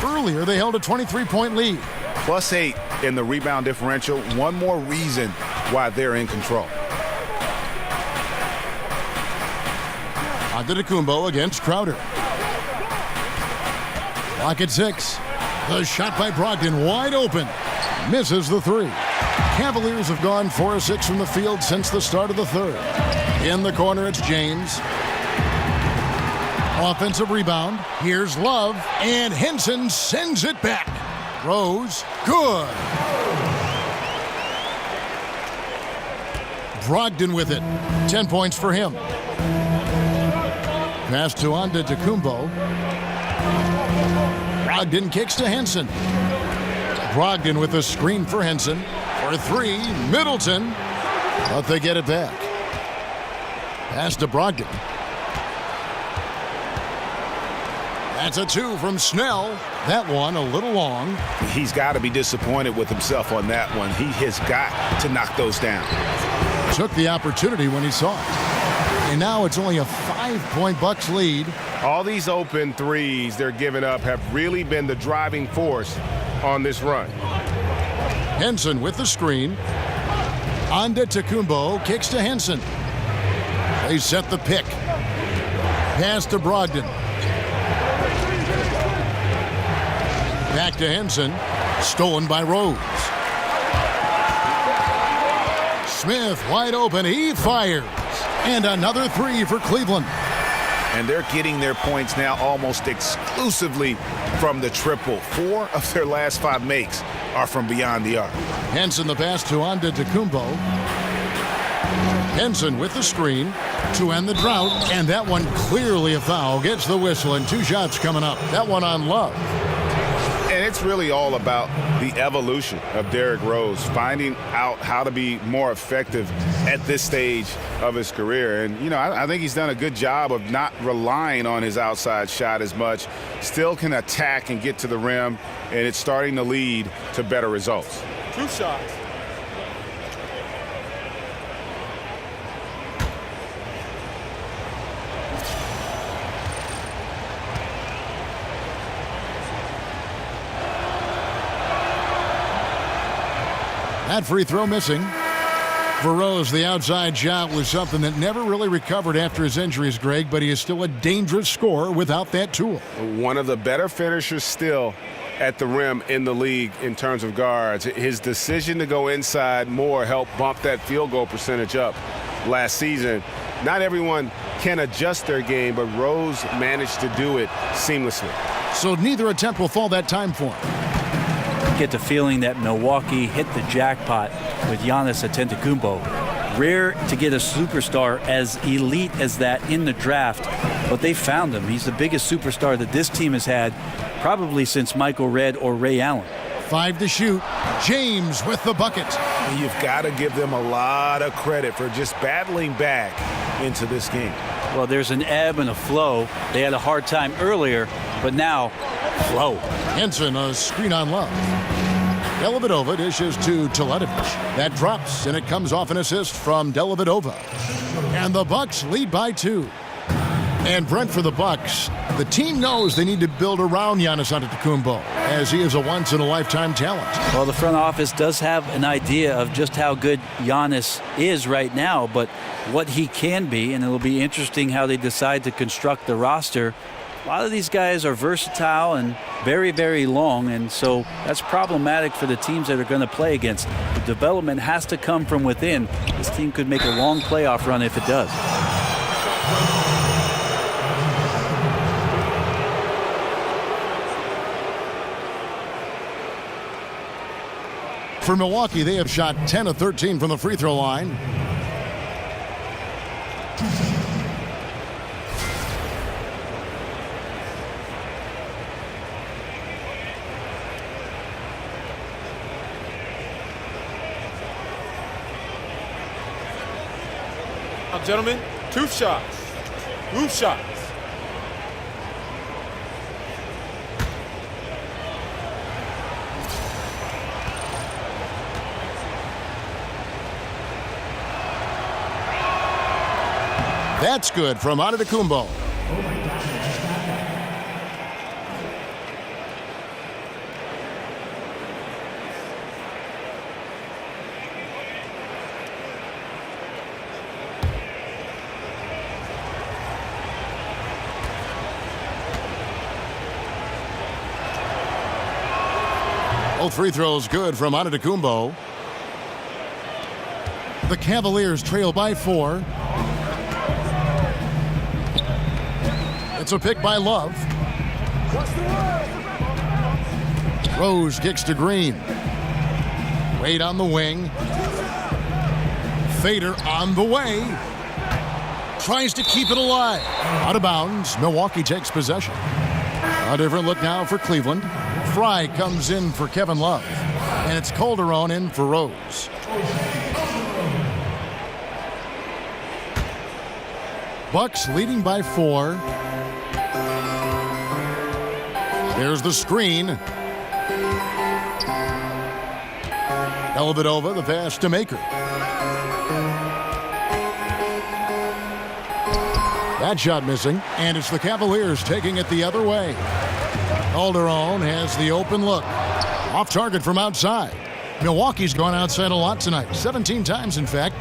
Earlier, they held a 23-point lead. +8 in the rebound differential. One more reason why they're in control. Antetokounmpo against Crowder. Clock at 6. The shot by Brogdon wide open. Misses the three. Cavaliers have gone 4 of 6 from the field since the start of the third. In the corner, it's James. Offensive rebound. Here's Love. And Henson sends it back. Rose. Good. Brogdon with it. 10 points for him. Pass to Antetokounmpo. Brogdon kicks to Henson. Brogdon with a screen for Henson. For 3, Middleton. But they get it back. Pass to Brogdon. That's a 2 from Snell. That one a little long. He's got to be disappointed with himself on that one. He has got to knock those down. Took the opportunity when he saw it. And now it's only a 5-point Bucks lead. All these open threes they're giving up have really been the driving force on this run. Henson with the screen. Antetokounmpo kicks to Henson. They set the pick. Pass to Brogdon. Back to Henson. Stolen by Rose. Smith wide open. He fires. And another 3 for Cleveland. And they're getting their points now almost exclusively from the triple. 4 of their last 5 makes are from beyond the arc. Henson the pass to Antetokounmpo. Henson with the screen to end the drought. And that one clearly a foul. Gets the whistle and 2 shots coming up. That one on Love. And it's really all about the evolution of Derrick Rose, finding out how to be more effective at this stage of his career. And, you know, I think he's done a good job of not relying on his outside shot as much. Still can attack and get to the rim, and it's starting to lead to better results. 2 shots. That free throw missing. For Rose, the outside shot was something that never really recovered after his injuries, Greg, but he is still a dangerous scorer without that tool. One of the better finishers still at the rim in the league in terms of guards. His decision to go inside more helped bump that field goal percentage up last season. Not everyone can adjust their game, but Rose managed to do it seamlessly. So neither attempt will fall that time for him. Get the feeling that Milwaukee hit the jackpot with Giannis Antetokounmpo. Rare to get a superstar as elite as that in the draft, but they found him. He's the biggest superstar that this team has had probably since Michael Redd or Ray Allen. 5 to shoot. James with the bucket. You've got to give them a lot of credit for just battling back into this game. Well, there's an ebb and a flow. They had a hard time earlier, but now, flow. Henson, a screen on Love. Dellavedova dishes to Teletovic. That drops, and it comes off an assist from Dellavedova. And the Bucks lead by 2. And Brent, for the Bucks, the team knows they need to build around Giannis Antetokounmpo, as he is a once-in-a-lifetime talent. Well, the front office does have an idea of just how good Giannis is right now, but what he can be, and it'll be interesting how they decide to construct the roster. A lot of these guys are versatile and very, very long, and so that's problematic for the teams that are going to play against. The development has to come from within. This team could make a long playoff run if it does. For Milwaukee, they have shot 10 of 13 from the free throw line. Now, gentlemen, 2 shots. Roof shots. That's good from Antetokounmpo. Both free throws good from Antetokounmpo. The Cavaliers trail by 4. It's a pick by Love. Rose kicks to Green. Wade on the wing. Fader on the way. Tries to keep it alive. Out of bounds. Milwaukee takes possession. A different look now for Cleveland. Fry comes in for Kevin Love. And it's Calderon in for Rose. Bucks leading by 4. There's the screen. Dellavedova, the pass to Maker. That shot missing, and it's the Cavaliers taking it the other way. Calderon has the open look. Off target from outside. Milwaukee's gone outside a lot tonight. 17 times, in fact.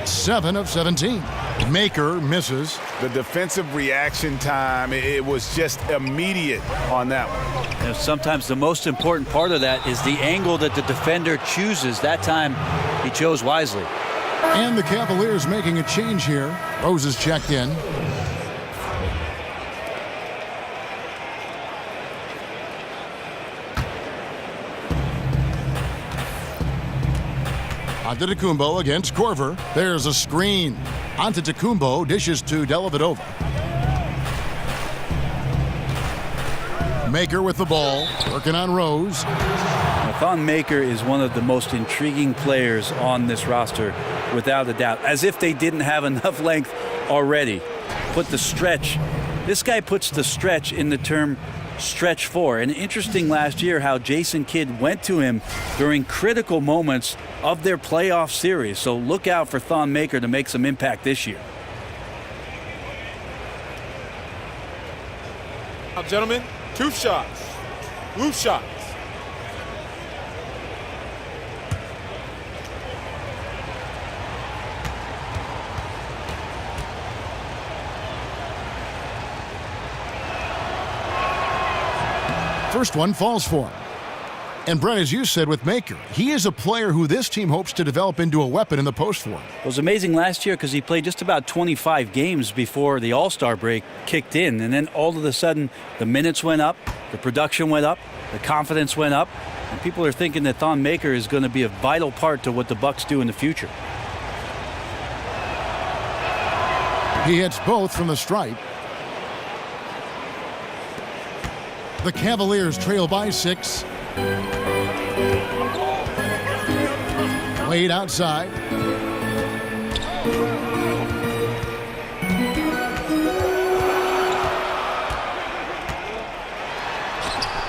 7 of 17. Maker misses. The defensive reaction time, it was just immediate on that one. And sometimes the most important part of that is the angle that the defender chooses. That time, he chose wisely. And the Cavaliers making a change here. Rose is checked in. Antetokounmpo against Korver. There's a screen. Antetokounmpo dishes to Dellavedova. Maker with the ball, working on Rose. Thon Maker is one of the most intriguing players on this roster, without a doubt. As if they didn't have enough length already. Put the stretch. This guy puts the stretch in the term stretch 4. And interesting last year how Jason Kidd went to him during critical moments of their playoff series. So look out for Thon Maker to make some impact this year. Now, gentlemen, 2 shots. Loose shots. First one falls for him. And Brent, as you said with Maker, he is a player who this team hopes to develop into a weapon in the post for him. It was amazing last year because he played just about 25 games before the All-Star break kicked in. And then all of a sudden, the minutes went up, the production went up, the confidence went up. And people are thinking that Thon Maker is going to be a vital part to what the Bucks do in the future. He hits both from the stripe. The Cavaliers trail by 6. Wade outside.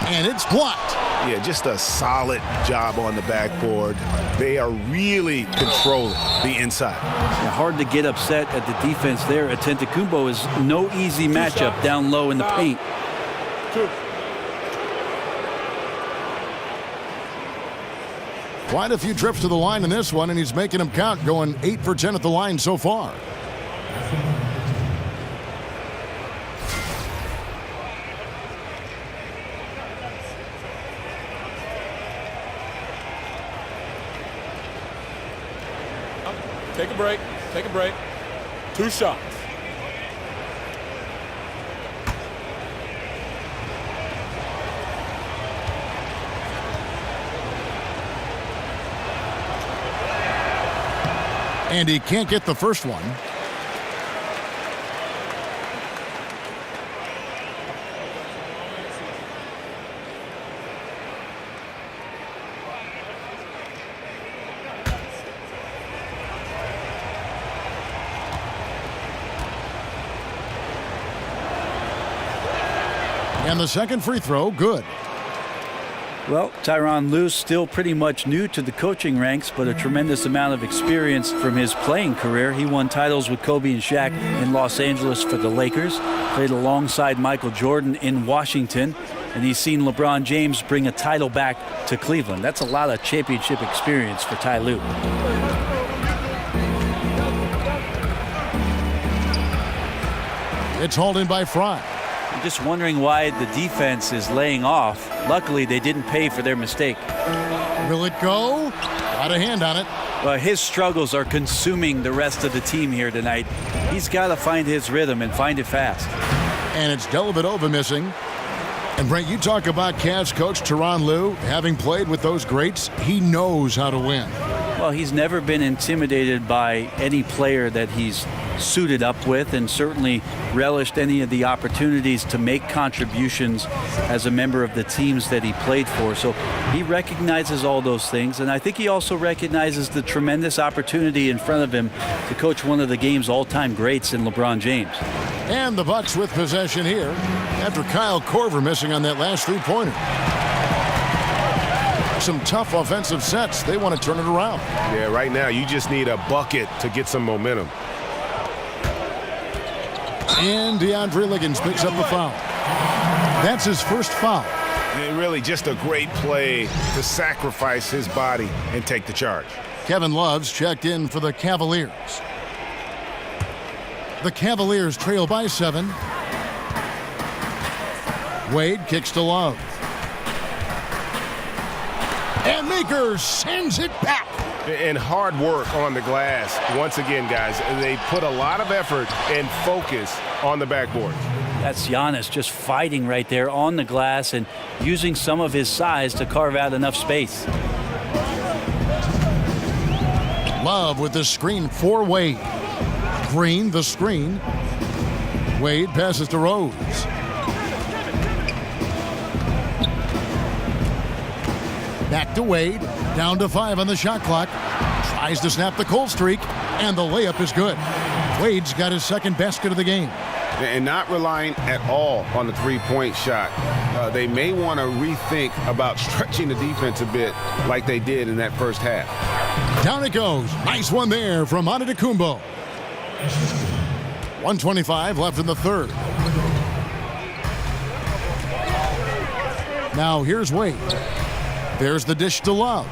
And it's blocked. Yeah, just a solid job on the backboard. They are really controlling the inside. Yeah, hard to get upset at the defense there. Antetokounmpo is no easy matchup down low in the paint. 2. Quite a few trips to the line in this one, and he's making them count, going 8 for 10 at the line so far. Take a break. Take a break. 2 shots. And he can't get the first one. And the second free throw, good. Well, Tyronn Lue still pretty much new to the coaching ranks, but a tremendous amount of experience from his playing career. He won titles with Kobe and Shaq in Los Angeles for the Lakers, played alongside Michael Jordan in Washington, and he's seen LeBron James bring a title back to Cleveland. That's a lot of championship experience for Ty Lue. It's hauled in by Fry. I'm just wondering why the defense is laying off. Luckily, they didn't pay for their mistake. Will it go? Got a hand on it. Well, his struggles are consuming the rest of the team here tonight. He's got to find his rhythm and find it fast. And it's Dellavedova missing. And Brent, you talk about Cavs coach Tyronn Lue. Having played with those greats, he knows how to win. Well, he's never been intimidated by any player that he's suited up with, and certainly relished any of the opportunities to make contributions as a member of the teams that he played for. So he recognizes all those things, and I think he also recognizes the tremendous opportunity in front of him to coach one of the game's all-time greats in LeBron James. And the Bucks with possession here after Kyle Korver missing on that last three-pointer. Some tough offensive sets. They want to turn it around. Yeah, right now you just need a bucket to get some momentum. And DeAndre Liggins picks up the foul. That's his first foul. And really just a great play to sacrifice his body and take the charge. Kevin Love's checked in for the Cavaliers. The Cavaliers trail by 7. Wade kicks to Love. And Maker sends it back. And hard work on the glass. Once again, guys, they put a lot of effort and focus on the backboard. That's Giannis just fighting right there on the glass and using some of his size to carve out enough space. Love with the screen for Wade. Green, the screen. Wade passes to Rose. Back to Wade. Down to 5 on the shot clock. Tries to snap the cold streak, and the layup is good. Wade's got his second basket of the game. And not relying at all on the three-point shot. They may want to rethink about stretching the defense a bit like they did in that first half. Down it goes. Nice one there from Antetokounmpo. 1:25 left in the third. Now here's Wade. There's the dish to Love.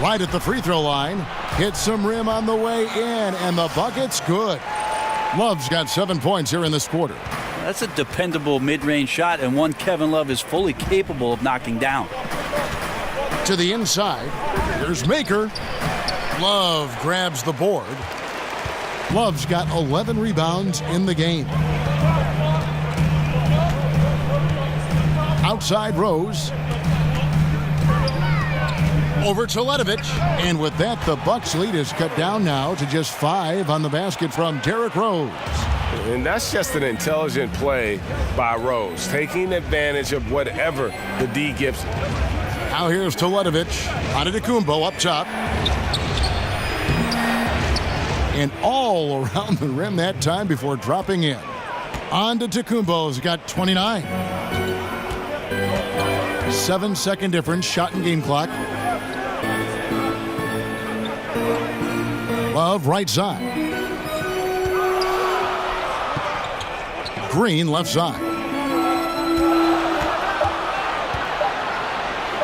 Right at the free throw line. Hits some rim on the way in, and the bucket's good. Love's got 7 points here in this quarter. That's a dependable mid-range shot, and one Kevin Love is fully capable of knocking down. To the inside. There's Maker. Love grabs the board. Love's got 11 rebounds in the game. Outside Rose. Over to Ledovich. And with that, the Bucks lead is cut down now to just 5 on the basket from Derrick Rose. And that's just an intelligent play by Rose, taking advantage of whatever the D gives him. Now here's to Ledovich. Antetokounmpo up top. And all around the rim that time before dropping in. Antetokounmpo's got 29. 7-second difference, shot and game clock. Love right side. Green left side.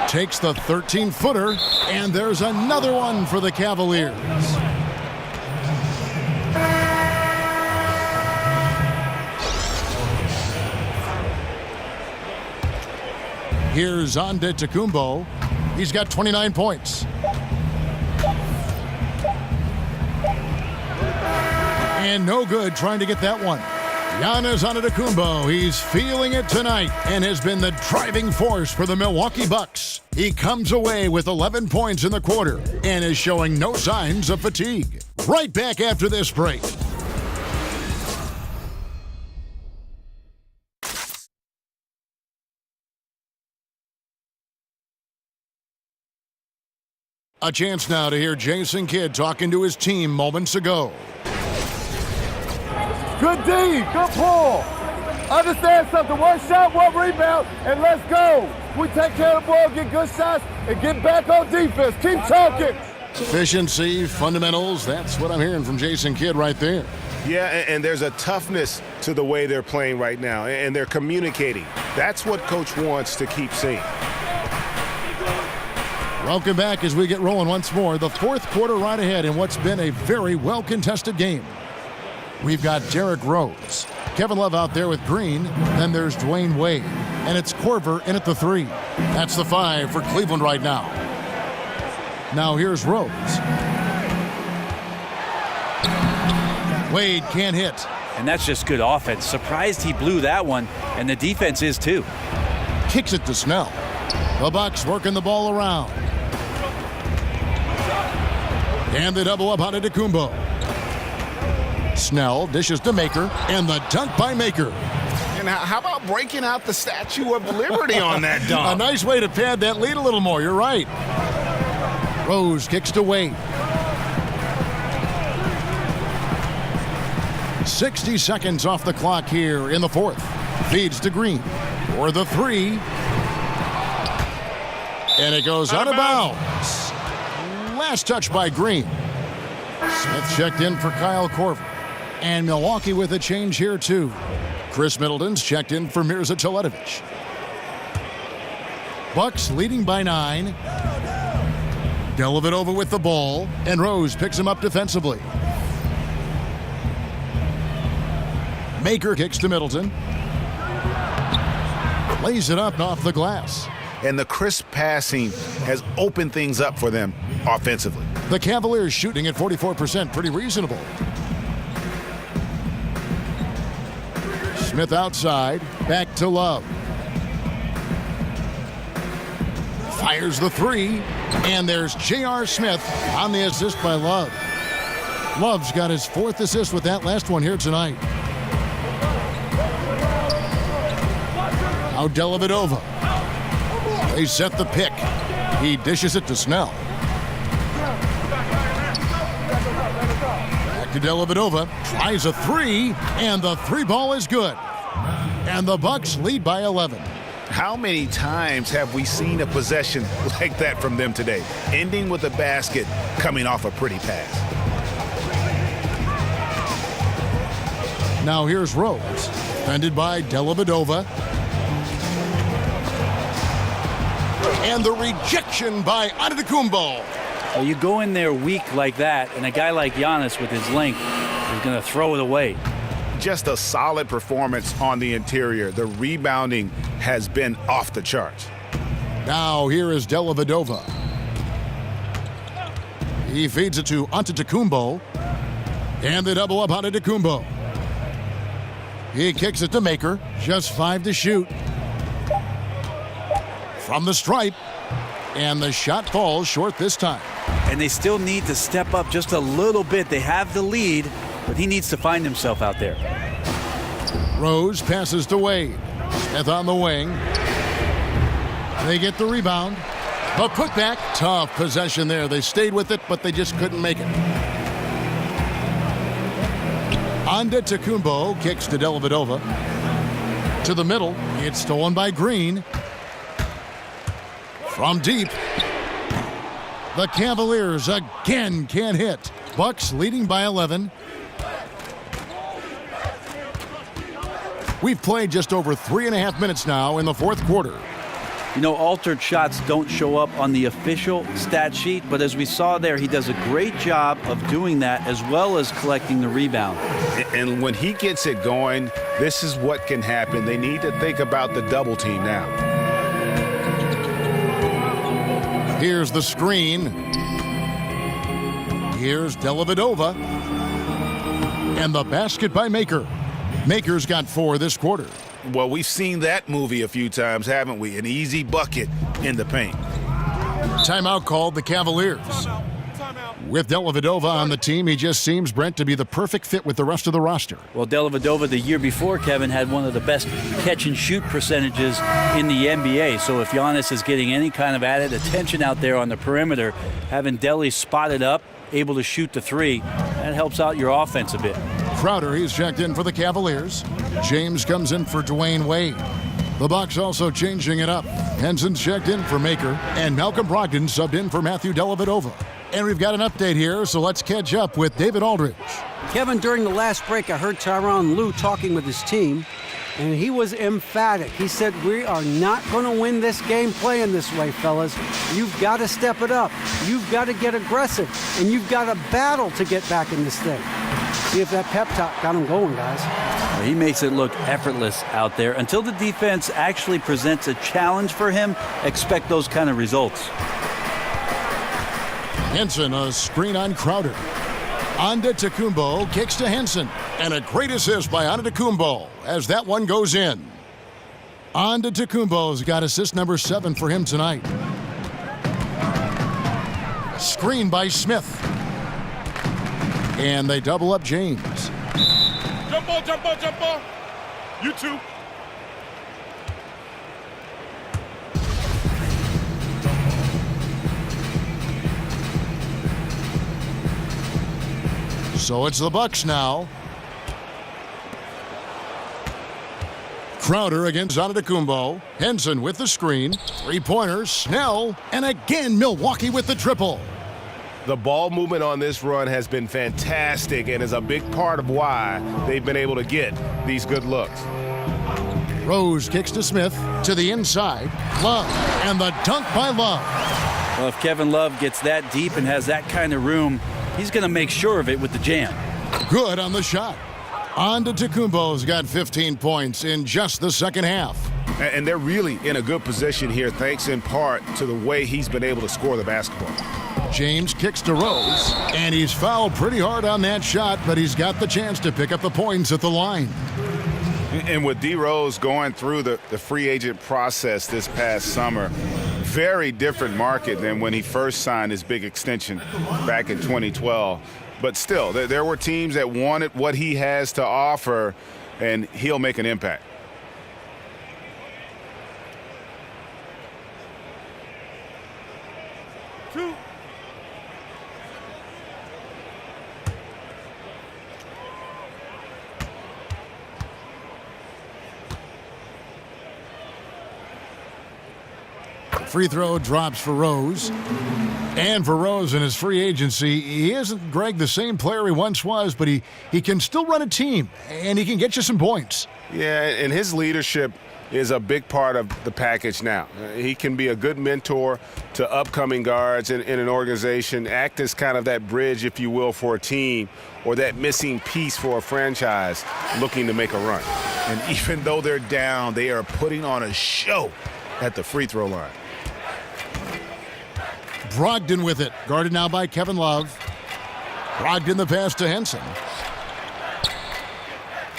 Takes the 13-footer, and there's another one for the Cavaliers. Here's Antetokounmpo. He's got 29 points. And no good trying to get that one. Giannis Antetokounmpo, he's feeling it tonight and has been the driving force for the Milwaukee Bucks. He comes away with 11 points in the quarter and is showing no signs of fatigue. Right back after this break. A chance now to hear Jason Kidd talking to his team moments ago. Good D, good pull. Understand something, one shot, one rebound, and let's go. We take care of the ball, get good shots, and get back on defense. Keep talking. Efficiency, fundamentals, that's what I'm hearing from Jason Kidd right there. Yeah, and there's a toughness to the way they're playing right now, and they're communicating. That's what Coach wants to keep seeing. Welcome back as we get rolling once more. The fourth quarter right ahead in what's been a very well-contested game. We've got Derrick Rose. Kevin Love out there with Green. Then there's Dwayne Wade. And it's Korver in at the 3. That's the 5 for Cleveland right now. Now here's Rose. Wade can't hit. And that's just good offense. Surprised he blew that one, and the defense is too. Kicks it to Snell. The Bucks working the ball around. And they double up on Antetokounmpo. Snell dishes to Maker, and the dunk by Maker. And how about breaking out the Statue of Liberty on that dunk? A nice way to pad that lead a little more. You're right. Rose kicks to Wade. 60 seconds off the clock here in the fourth. Feeds to Green for the 3. And it goes out of bounds. Last touch by Green. Smith checked in for Kyle Korver. And Milwaukee with a change here too. Chris Middleton's checked in for Mirza Teletovic. Bucks leading by 9. Dellavedova with the ball, and Rose picks him up defensively. Maker kicks to Middleton. Lays it up and off the glass. And the crisp passing has opened things up for them offensively. The Cavaliers shooting at 44%, pretty reasonable. Smith outside, back to Love. Fires the 3, and there's J.R. Smith on the assist by Love. Love's got his 4th assist with that last one here tonight. Now Dellavedova. They set the pick. He dishes it to Snell. Back to Dellavedova. Tries a 3, and the 3 ball is good. And the Bucks lead by 11. How many times have we seen a possession like that from them today? Ending with a basket, coming off a pretty pass. Now here's Rose, defended by Dellavedova. And the rejection by Antetokounmpo. Well, you go in there weak like that, and a guy like Giannis with his length is going to throw it away. Just a solid performance on the interior. The rebounding has been off the charts. Now here is Dellavedova. He feeds it to Antetokounmpo. And they double up Antetokounmpo. He kicks it to Maker. Just 5 to shoot. From the stripe. And the shot falls short this time. And they still need to step up just a little bit. They have the lead, but he needs to find himself out there. Rose passes to Wade. Smith on the wing. They get the rebound. The putback. Tough possession there. They stayed with it, but they just couldn't make it. Antetokounmpo kicks to Dellavedova. To the middle. It's stolen by Green. From deep. The Cavaliers again can't hit. Bucks leading by 11. We've played just over 3.5 minutes now in the fourth quarter. You know, altered shots don't show up on the official stat sheet, but as we saw there, he does a great job of doing that as well as collecting the rebound. And when he gets it going, this is what can happen. They need to think about the double team now. Here's the screen. Here's Dellavedova. And the basket by Maker. Maker's got 4 this quarter. Well, we've seen that movie a few times, haven't we? An easy bucket in the paint. Timeout called the Cavaliers. With Dellavedova on the team, he just seems, Brent, to be the perfect fit with the rest of the roster. Well, Dellavedova the year before, Kevin, had one of the best catch-and-shoot percentages in the NBA. So if Giannis is getting any kind of added attention out there on the perimeter, having Delly spotted up, able to shoot the 3, that helps out your offense a bit. Crowder, he's checked in for the Cavaliers. James comes in for Dwayne Wade. The Bucks also changing it up. Henson's checked in for Maker, and Malcolm Brogdon subbed in for Matthew Dellavedova. And we've got an update here, so let's catch up with David Aldridge. Kevin, during the last break, I heard Tyronn Lue talking with his team, and he was emphatic. He said, we are not going to win this game playing this way, fellas. You've got to step it up. You've got to get aggressive, and you've got to battle to get back in this thing. See if that pep talk got him going, guys. He makes it look effortless out there. Until the defense actually presents a challenge for him, expect those kind of results. Henson, a screen on Crowder. Antetokounmpo kicks to Henson. And a great assist by Antetokounmpo as that one goes in. Antetokounmpo's got assist number 7 for him tonight. Screen by Smith. And they double up James. Jump ball, jump ball, jump ball. You two. So it's the Bucks now. Crowder against Antetokounmpo. Henson with the screen. Three-pointers. Snell. And again, Milwaukee with the triple. The ball movement on this run has been fantastic and is a big part of why they've been able to get these good looks. Rose kicks to Smith. To the inside. Love. And the dunk by Love. Well, if Kevin Love gets that deep and has that kind of room, he's going to make sure of it with the jam. Good on the shot. Antetokounmpo's got 15 points in just the second half. And they're really in a good position here, thanks in part to the way he's been able to score the basketball. James kicks to Rose, and he's fouled pretty hard on that shot, but he's got the chance to pick up the points at the line. And with D. Rose going through the free agent process this past summer, very different market than when he first signed his big extension back in 2012. But still, there were teams that wanted what he has to offer, and he'll make an impact. Two. Free throw drops for Rose. And for Rose in his free agency, he isn't, Greg, the same player he once was, but he can still run a team, and he can get you some points. Yeah, and his leadership is a big part of the package now. He can be a good mentor to upcoming guards in an organization, act as kind of that bridge, if you will, for a team, or that missing piece for a franchise looking to make a run. And even though they're down, they are putting on a show at the free throw line. Brogdon with it, guarded now by Kevin Love. Brogdon the pass to Henson.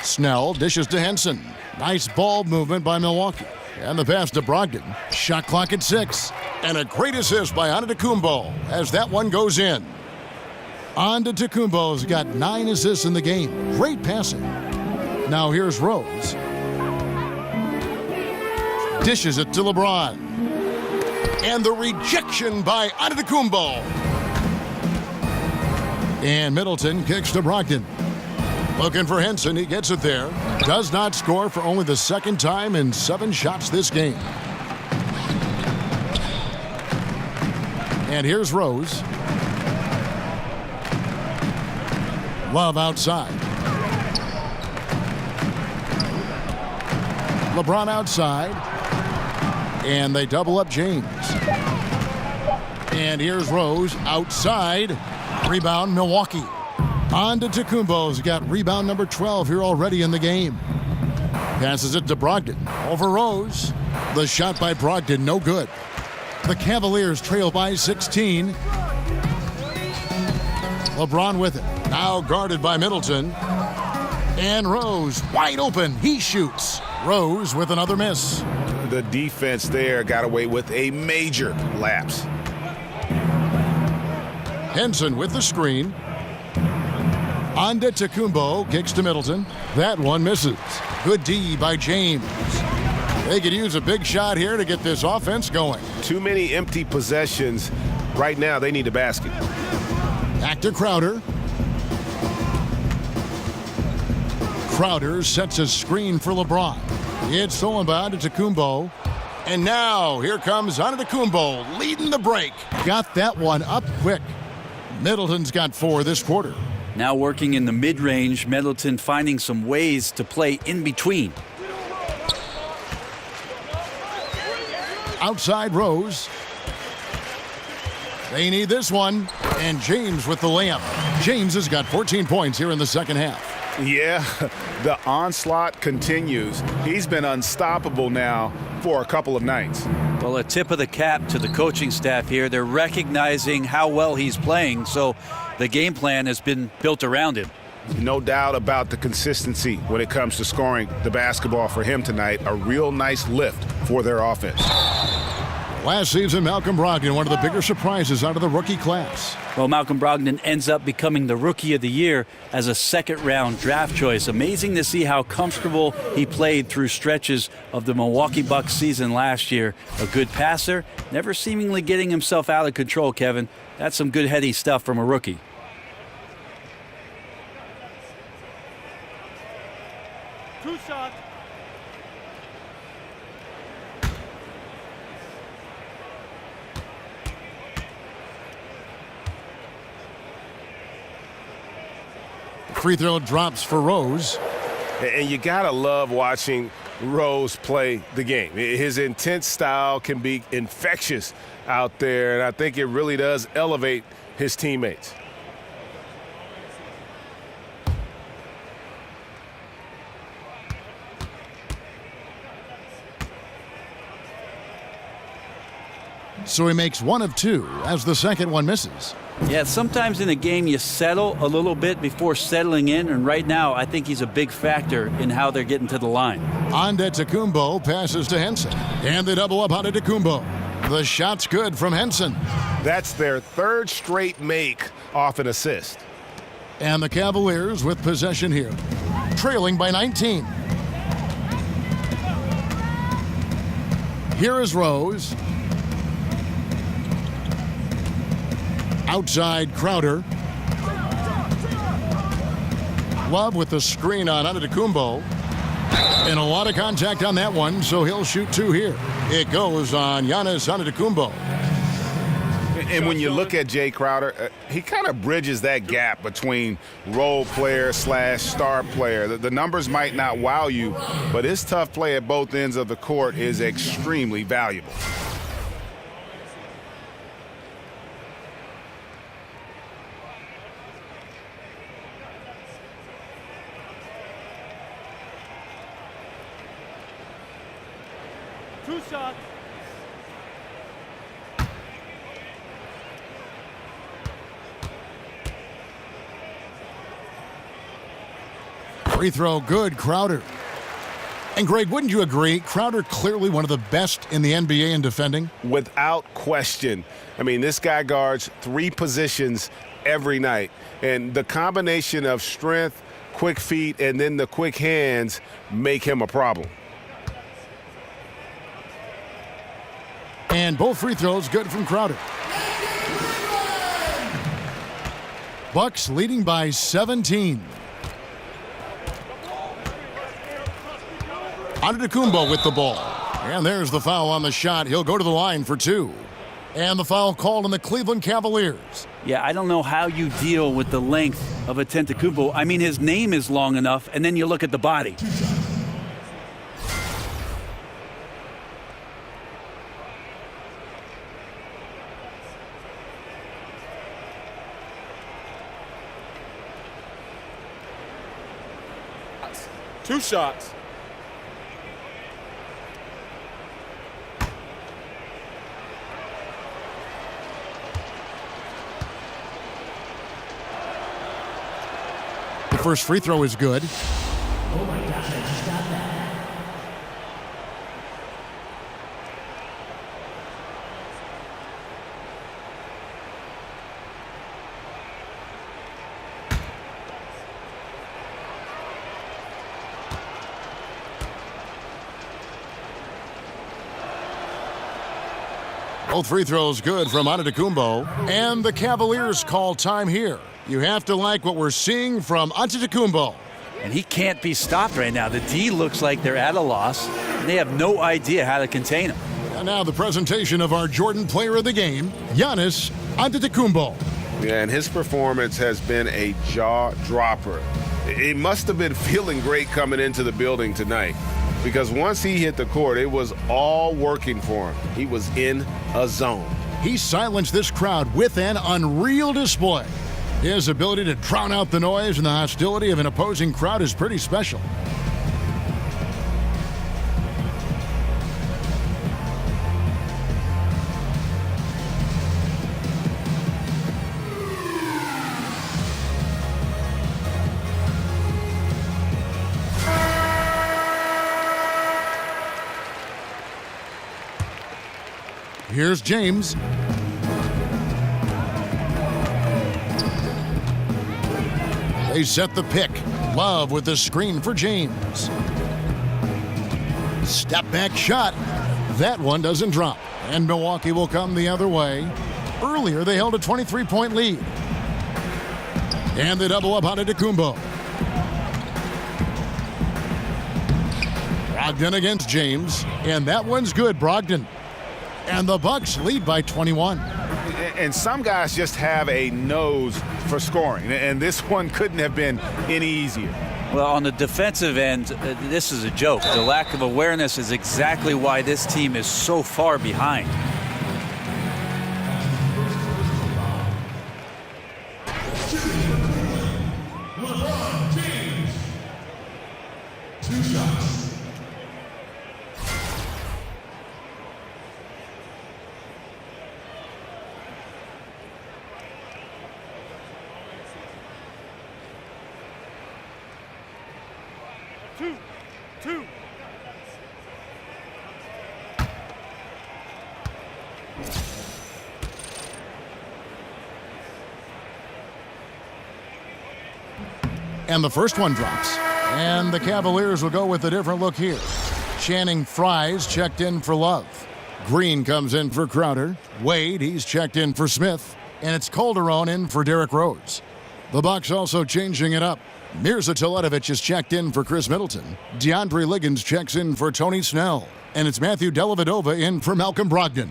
Snell dishes to Henson. Nice ball movement by Milwaukee. And the pass to Brogdon. Shot clock at 6. And a great assist by Antetokounmpo as that one goes in. Antetokounmpo's got 9 assists in the game. Great passing. Now here's Rose. Dishes it to LeBron. And the rejection by Antetokounmpo. And Middleton kicks to Brogdon. Looking for Henson. He gets it there. Does not score for only the second time in 7 shots this game. And here's Rose. Love outside. LeBron outside. And they double up James. And here's Rose outside. Rebound Milwaukee. Antetokounmpo's got rebound number 12 here already in the game. Passes it to Brogdon. Over Rose. The shot by Brogdon, no good. The Cavaliers trail by 16. LeBron with it. Now guarded by Middleton. And Rose wide open. He shoots. Rose with another miss. The defense there got away with a major lapse. Henson with the screen. Antetokounmpo kicks to Middleton. That one misses. Good D by James. They could use a big shot here to get this offense going. Too many empty possessions. Right now, they need a basket. Back to Crowder. Crowder sets a screen for LeBron. It's stolen by Antetokounmpo. And now here comes Antetokounmpo leading the break. Got that one up quick. Middleton's got 4 this quarter. Now working in the mid-range, Middleton finding some ways to play in between. Outside Rose. They need this one. And James with the layup. James has got 14 points here in the second half. Yeah, the onslaught continues. He's been unstoppable now for a couple of nights. Well, a tip of the cap to the coaching staff here. They're recognizing how well he's playing, so the game plan has been built around him. No doubt about the consistency when it comes to scoring the basketball for him tonight. A real nice lift for their offense. Last season, Malcolm Brogdon, one of the bigger surprises out of the rookie class. Well, Malcolm Brogdon ends up becoming the Rookie of the Year as a second-round draft choice. Amazing to see how comfortable he played through stretches of the Milwaukee Bucks season last year. A good passer, never seemingly getting himself out of control, Kevin. That's some good heady stuff from a rookie. Two shots. Free throw drops for Rose. And you gotta love watching Rose play the game. His intense style can be infectious out there, and I think it really does elevate his teammates. So he makes one of two as the second one misses. Yeah, sometimes in a game you settle a little bit before settling in, and right now I think he's a big factor in how they're getting to the line. Antetokounmpo passes to Henson, and they double up Antetokounmpo. The shot's good from Henson. That's their third straight make off an assist. And the Cavaliers with possession here, trailing by 19. Here is Rose. Outside Crowder. Love with the screen on Antetokounmpo. And a lot of contact on that one, so he'll shoot two here. It goes on Giannis Antetokounmpo. And when you look at Jay Crowder, he kind of bridges that gap between role player / star player. The numbers might not wow you, but his tough play at both ends of the court is extremely valuable. Two shots. Free throw good, Crowder. And Greg, wouldn't you agree, Crowder clearly one of the best in the NBA in defending? Without question. I mean, this guy guards three positions every night. And the combination of strength, quick feet, and then the quick hands make him a problem. And both free throws good from Crowder. Bucks leading by 17. Antetokounmpo with the ball. And there's the foul on the shot. He'll go to the line for two. And the foul called on the Cleveland Cavaliers. Yeah, I don't know how you deal with the length of Antetokounmpo. I mean, his name is long enough, and then you look at the body. Two shots. The first free throw is good. Oh my gosh, I just got that. Both free throws good from Antetokounmpo. And the Cavaliers call time here. You have to like what we're seeing from Antetokounmpo. And he can't be stopped right now. The D looks like they're at a loss. They have no idea how to contain him. And now the presentation of our Jordan Player of the Game, Giannis Antetokounmpo. Yeah, and his performance has been a jaw-dropper. He must have been feeling great coming into the building tonight, because once he hit the court, it was all working for him. He was in a zone. He silenced this crowd with an unreal display. His ability to drown out the noise and the hostility of an opposing crowd is pretty special. Here's James. They set the pick. Love with the screen for James. Step back shot. That one doesn't drop. And Milwaukee will come the other way. Earlier, they held a 23-point lead. And they double up Antetokounmpo. Brogdon against James. And that one's good, Brogdon. And the Bucks lead by 21. And some guys just have a nose for scoring, and this one couldn't have been any easier. Well, on the defensive end, this is a joke. The lack of awareness is exactly why this team is so far behind. LeBron James. 2 shots. Two. And the first one drops. And the Cavaliers will go with a different look here. Channing Frye's checked in for Love. Green comes in for Crowder. Wade, he's checked in for Smith. And it's Calderon in for Derrick Rose. The Bucks also changing it up. Mirza Teletovic is checked in for Chris Middleton. DeAndre Liggins checks in for Tony Snell. And it's Matthew Dellavedova in for Malcolm Brogdon.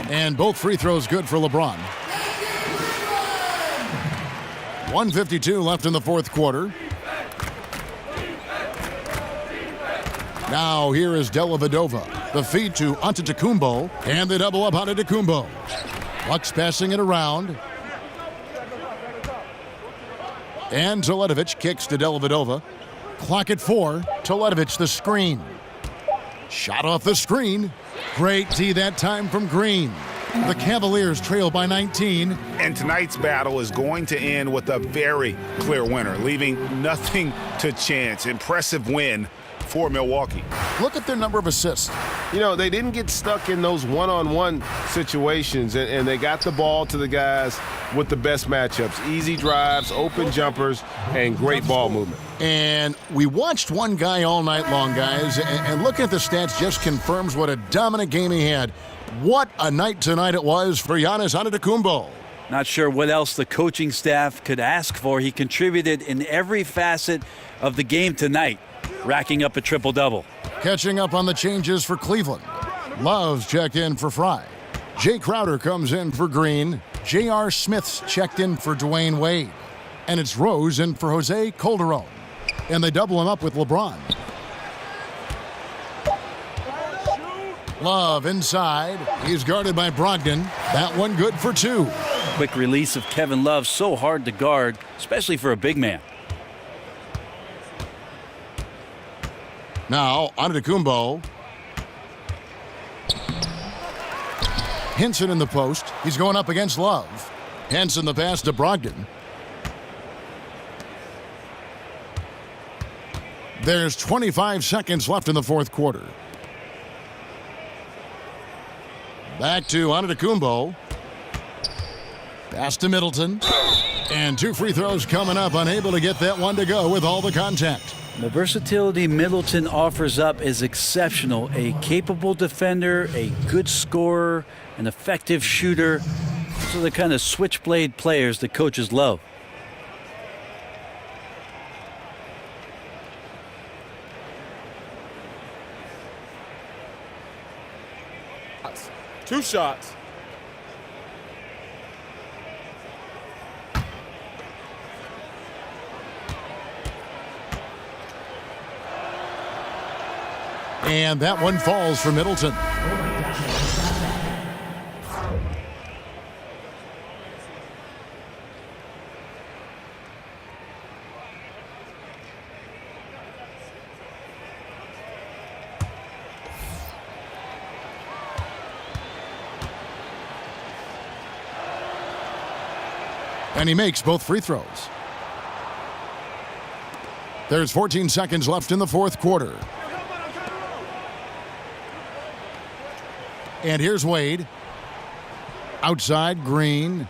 And both free throws good for LeBron. 1:52 left in the fourth quarter. Now here is Dellavedova. The feed to Antetokounmpo. And they double up Antetokounmpo. Bucks passing it around. And Teletovic kicks to Dellavedova. Clock at 4. Teletovic the screen. Shot off the screen. Great D that time from Green. The Cavaliers trail by 19. And tonight's battle is going to end with a very clear winner, leaving nothing to chance. Impressive win for Milwaukee. Look at their number of assists. You know, they didn't get stuck in those one-on-one situations, and they got the ball to the guys with the best matchups. Easy drives, open jumpers, and great ball movement. And we watched one guy all night long, guys, and looking at the stats just confirms what a dominant game he had. What a night tonight it was for Giannis Antetokounmpo. Not sure what else the coaching staff could ask for. He contributed in every facet of the game tonight, racking up a triple-double. Catching up on the changes for Cleveland. Love's checked in for Fry. Jay Crowder comes in for Green. J.R. Smith's checked in for Dwayne Wade. And it's Rose in for Jose Calderon. And they double him up with LeBron. Love inside. He's guarded by Brogdon. That one good for 2. Quick release of Kevin Love, so hard to guard, especially for a big man. Now, Antetokounmpo. Henson in the post. He's going up against Love. Henson the pass to Brogdon. There's 25 seconds left in the fourth quarter. Back to Antetokounmpo. Pass to Middleton. And 2 free throws coming up. Unable to get that one to go with all the contact. The versatility Middleton offers up is exceptional. A capable defender, a good scorer, an effective shooter. Those are the kind of switchblade players that coaches love. Two shots. And that one falls for And he makes both free throws. There's 14 seconds left in the fourth quarter. And here's Wade. Outside, Green.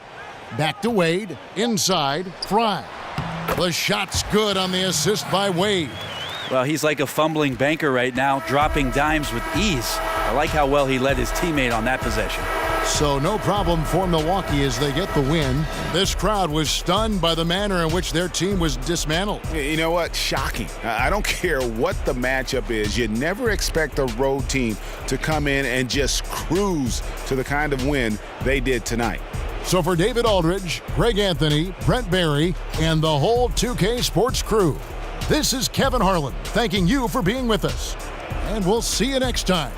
Back to Wade. Inside, Fry. The shot's good on the assist by Wade. Well, he's like a fumbling banker right now, dropping dimes with ease. I like how well he led his teammate on that possession. So no problem for Milwaukee as they get the win. This crowd was stunned by the manner in which their team was dismantled. You know what? Shocking. I don't care what the matchup is. You never expect a road team to come in and just cruise to the kind of win they did tonight. So for David Aldridge, Greg Anthony, Brent Barry, and the whole 2K Sports crew, this is Kevin Harlan thanking you for being with us. And we'll see you next time.